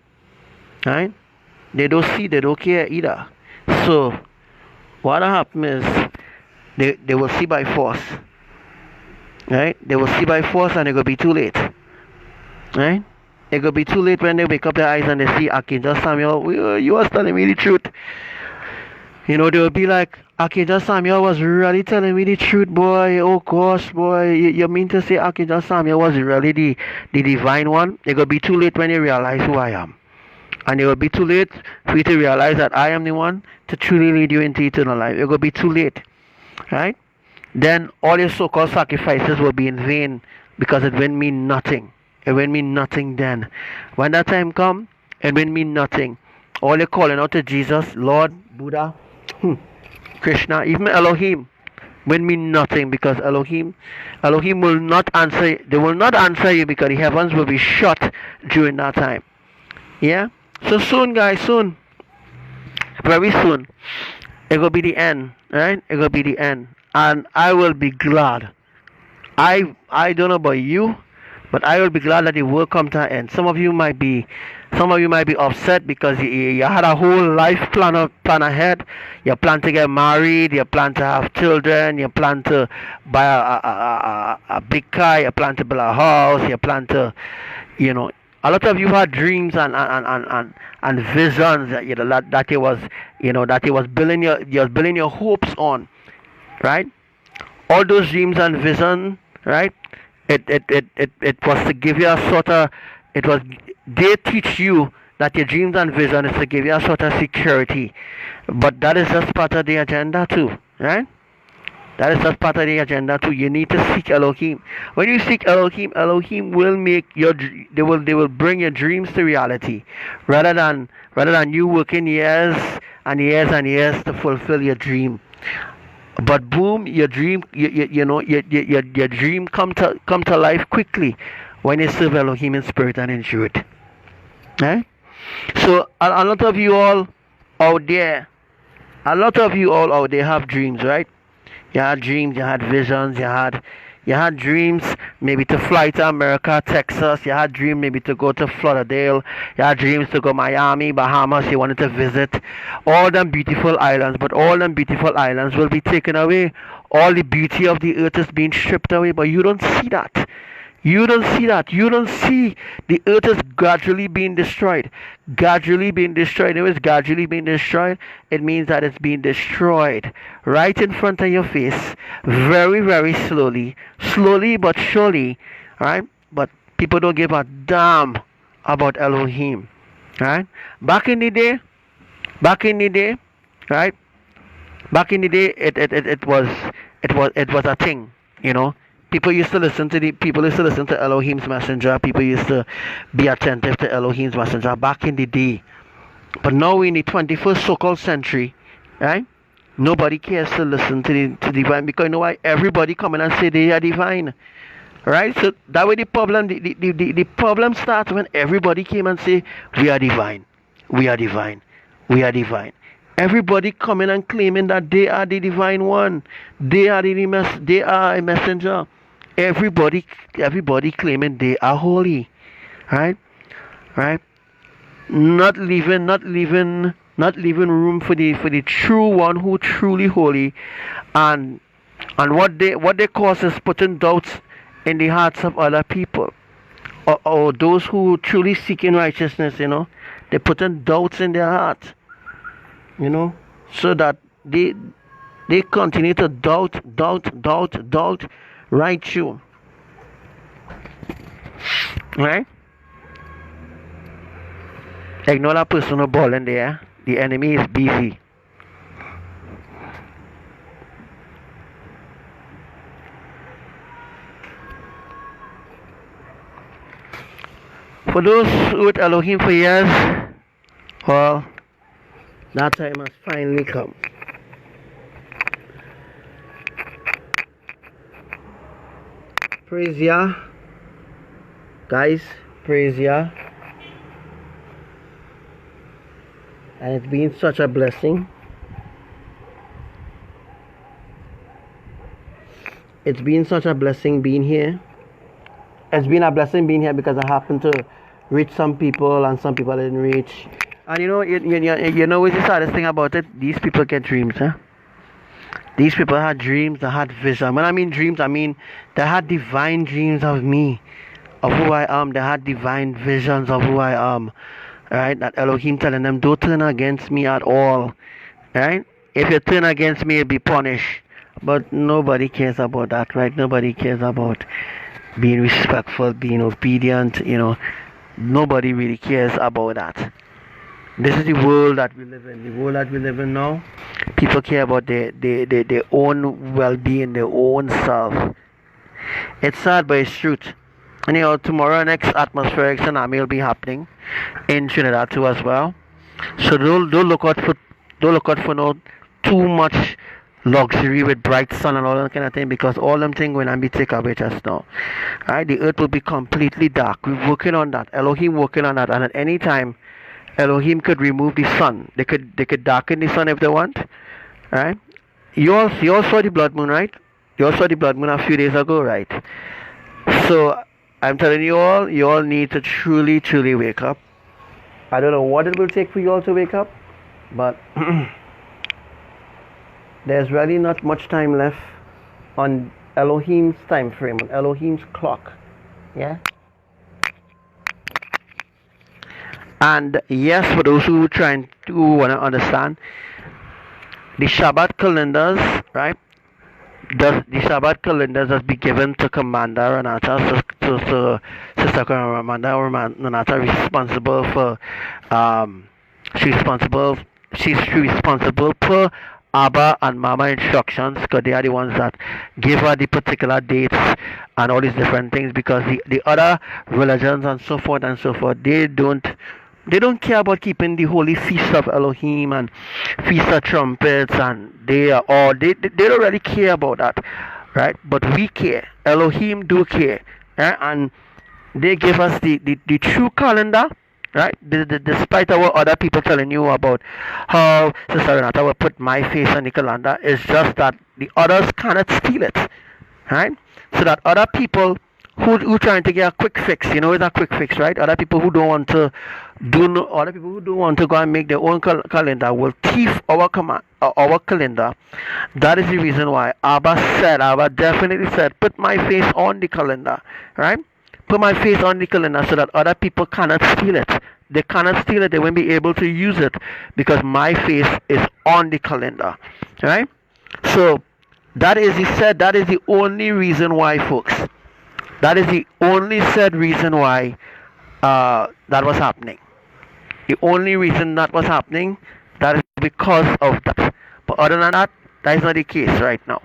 Right? They don't see, they don't care either. So what happens is they will see by force. Right? They will see by force and it will be too late. Right? It will be too late when they wake up their eyes and they see Archangel Samuel, you was telling me the truth. They will be like, Archangel Samuel was really telling me the truth, boy. Oh gosh, boy. You mean to say Archangel Samuel was really the divine one? It will be too late when you realize who I am. And it will be too late for you to realize that I am the one to truly lead you into eternal life. It will be too late. Right? Then all your so-called sacrifices will be in vain because it will mean nothing. It will mean nothing then. When that time comes, it will mean nothing. All you're calling out to Jesus, Lord, Buddha, Krishna, even Elohim will mean nothing because Elohim will not answer. They will not answer you because the heavens will be shut during that time. Yeah? So soon, guys, soon. Very soon. It will be the end. Right? It will be the end. And I will be glad. I don't know about you, But I will be glad that it will come to an end. Some of you might be upset because you had a whole life plan ahead. You plan to get married, you plan to have children, you plan to buy a big car, you plan to build a house, you plan to, you know, a lot of you had dreams and visions that you was building your hopes on, right? All those dreams and vision, right? It was to give you a sort of, they teach you that your dreams and vision is to give you a sort of security. But that is just part of the agenda too, right? That is just part of the agenda too. You need to seek Elohim. When you seek Elohim, Elohim will make they will bring your dreams to reality, rather than you working years and years and years to fulfill your dream. But boom, your dream, your dream come to life quickly when you serve Elohim in spirit and in truth. Right? So a lot of you all out there have dreams, right? You had dreams, you had visions, you had dreams maybe to fly to America, Texas. You had dreams maybe to go to Florida. You had dreams to go Miami, Bahamas. You wanted to visit all them beautiful islands, but all them beautiful islands will be taken away. All the beauty of the earth is being stripped away, but you don't see that. You don't see that. You don't see the earth is gradually being destroyed. Gradually being destroyed. If it's gradually being destroyed, it means that it's being destroyed right in front of your face. Very, very slowly. Slowly but surely. Right? But people don't give a damn about Elohim. Right? Back in the day, right? Back in the day, it was a thing, you know. People used to listen to Elohim's messenger. People used to be attentive to Elohim's messenger back in the day. But now in the 21st so-called century, right? Nobody cares to listen to the divine, because you know why? Everybody come in and say they are divine, right? So that way the problem starts when everybody came and say we are divine, we are divine, we are divine. Everybody coming and claiming that they are the divine one, they are a messenger. Everybody claiming they are holy, right? Not leaving room for the true one who truly holy, and what they cause is putting doubts in the hearts of other people, or those who truly seeking righteousness. You know, they putting doubts in their heart. You know, so that they continue to doubt right you. Right? Ignore that personal ball in there. The enemy is busy. For those with Elohim for years, well, that time has finally come. Praise Yah, guys, praise Yah. And it's been such a blessing. It's been such a blessing being here. It's been a blessing being here because I happened to reach some people and some people I didn't reach. And you know what's the saddest thing about it? These people get dreams, huh? These people had dreams, they had vision. When I mean dreams, I mean they had divine dreams of me, of who I am. They had divine visions of who I am. Right? That Elohim telling them, don't turn against me at all. Right? If you turn against me, you'll be punished. But nobody cares about that, right? Nobody cares about being respectful, being obedient, you know. Nobody really cares about that. This is the world that we live in. The world that we live in now, people care about their own well-being, their own self. It's sad, but it's truth. Anyhow, tomorrow next atmospheric tsunami will be happening in Trinidad too as well. So don't look out for no too much luxury with bright sun and all that kind of thing, because all them things will not be taken away just now. Right? The earth will be completely dark. We're working on that. Elohim working on that, and at any time Elohim could remove the sun. They could darken the sun if they want. Right? You all saw the blood moon, right? You all saw the blood moon a few days ago, right? So I'm telling you all need to truly, truly wake up. I don't know what it will take for you all to wake up, but there's really not much time left on Elohim's time frame, on Elohim's clock. Yeah? And yes, for those who trying to want to understand, the Shabbat calendars, right? The Shabbat calendars has been given to Commander Renata, so Sister Commander Renata responsible for she's responsible for Abba and Mama instructions, because they are the ones that give her the particular dates and all these different things, because the other religions and so forth, they don't care about keeping the holy feast of Elohim and feast of trumpets, and they don't really care about that, right? But we care. Elohim do care, and they give us the true calendar, right? Despite our other people telling you about how Sister Renata will put my face on the calendar, it's just that the others cannot steal it, right? So that other people who trying to get a quick fix, it's a quick fix, right? Other people who don't want to go and make their own calendar will thief our calendar. That is the reason why Abba definitely said, put my face on the calendar, right? Put my face on the calendar so that other people cannot steal it. They cannot steal it. They won't be able to use it because my face is on the calendar, right? So that is the only reason why, folks. That is the only said reason why that was happening. The only reason that was happening, that is because of that. But other than that, that is not the case right now.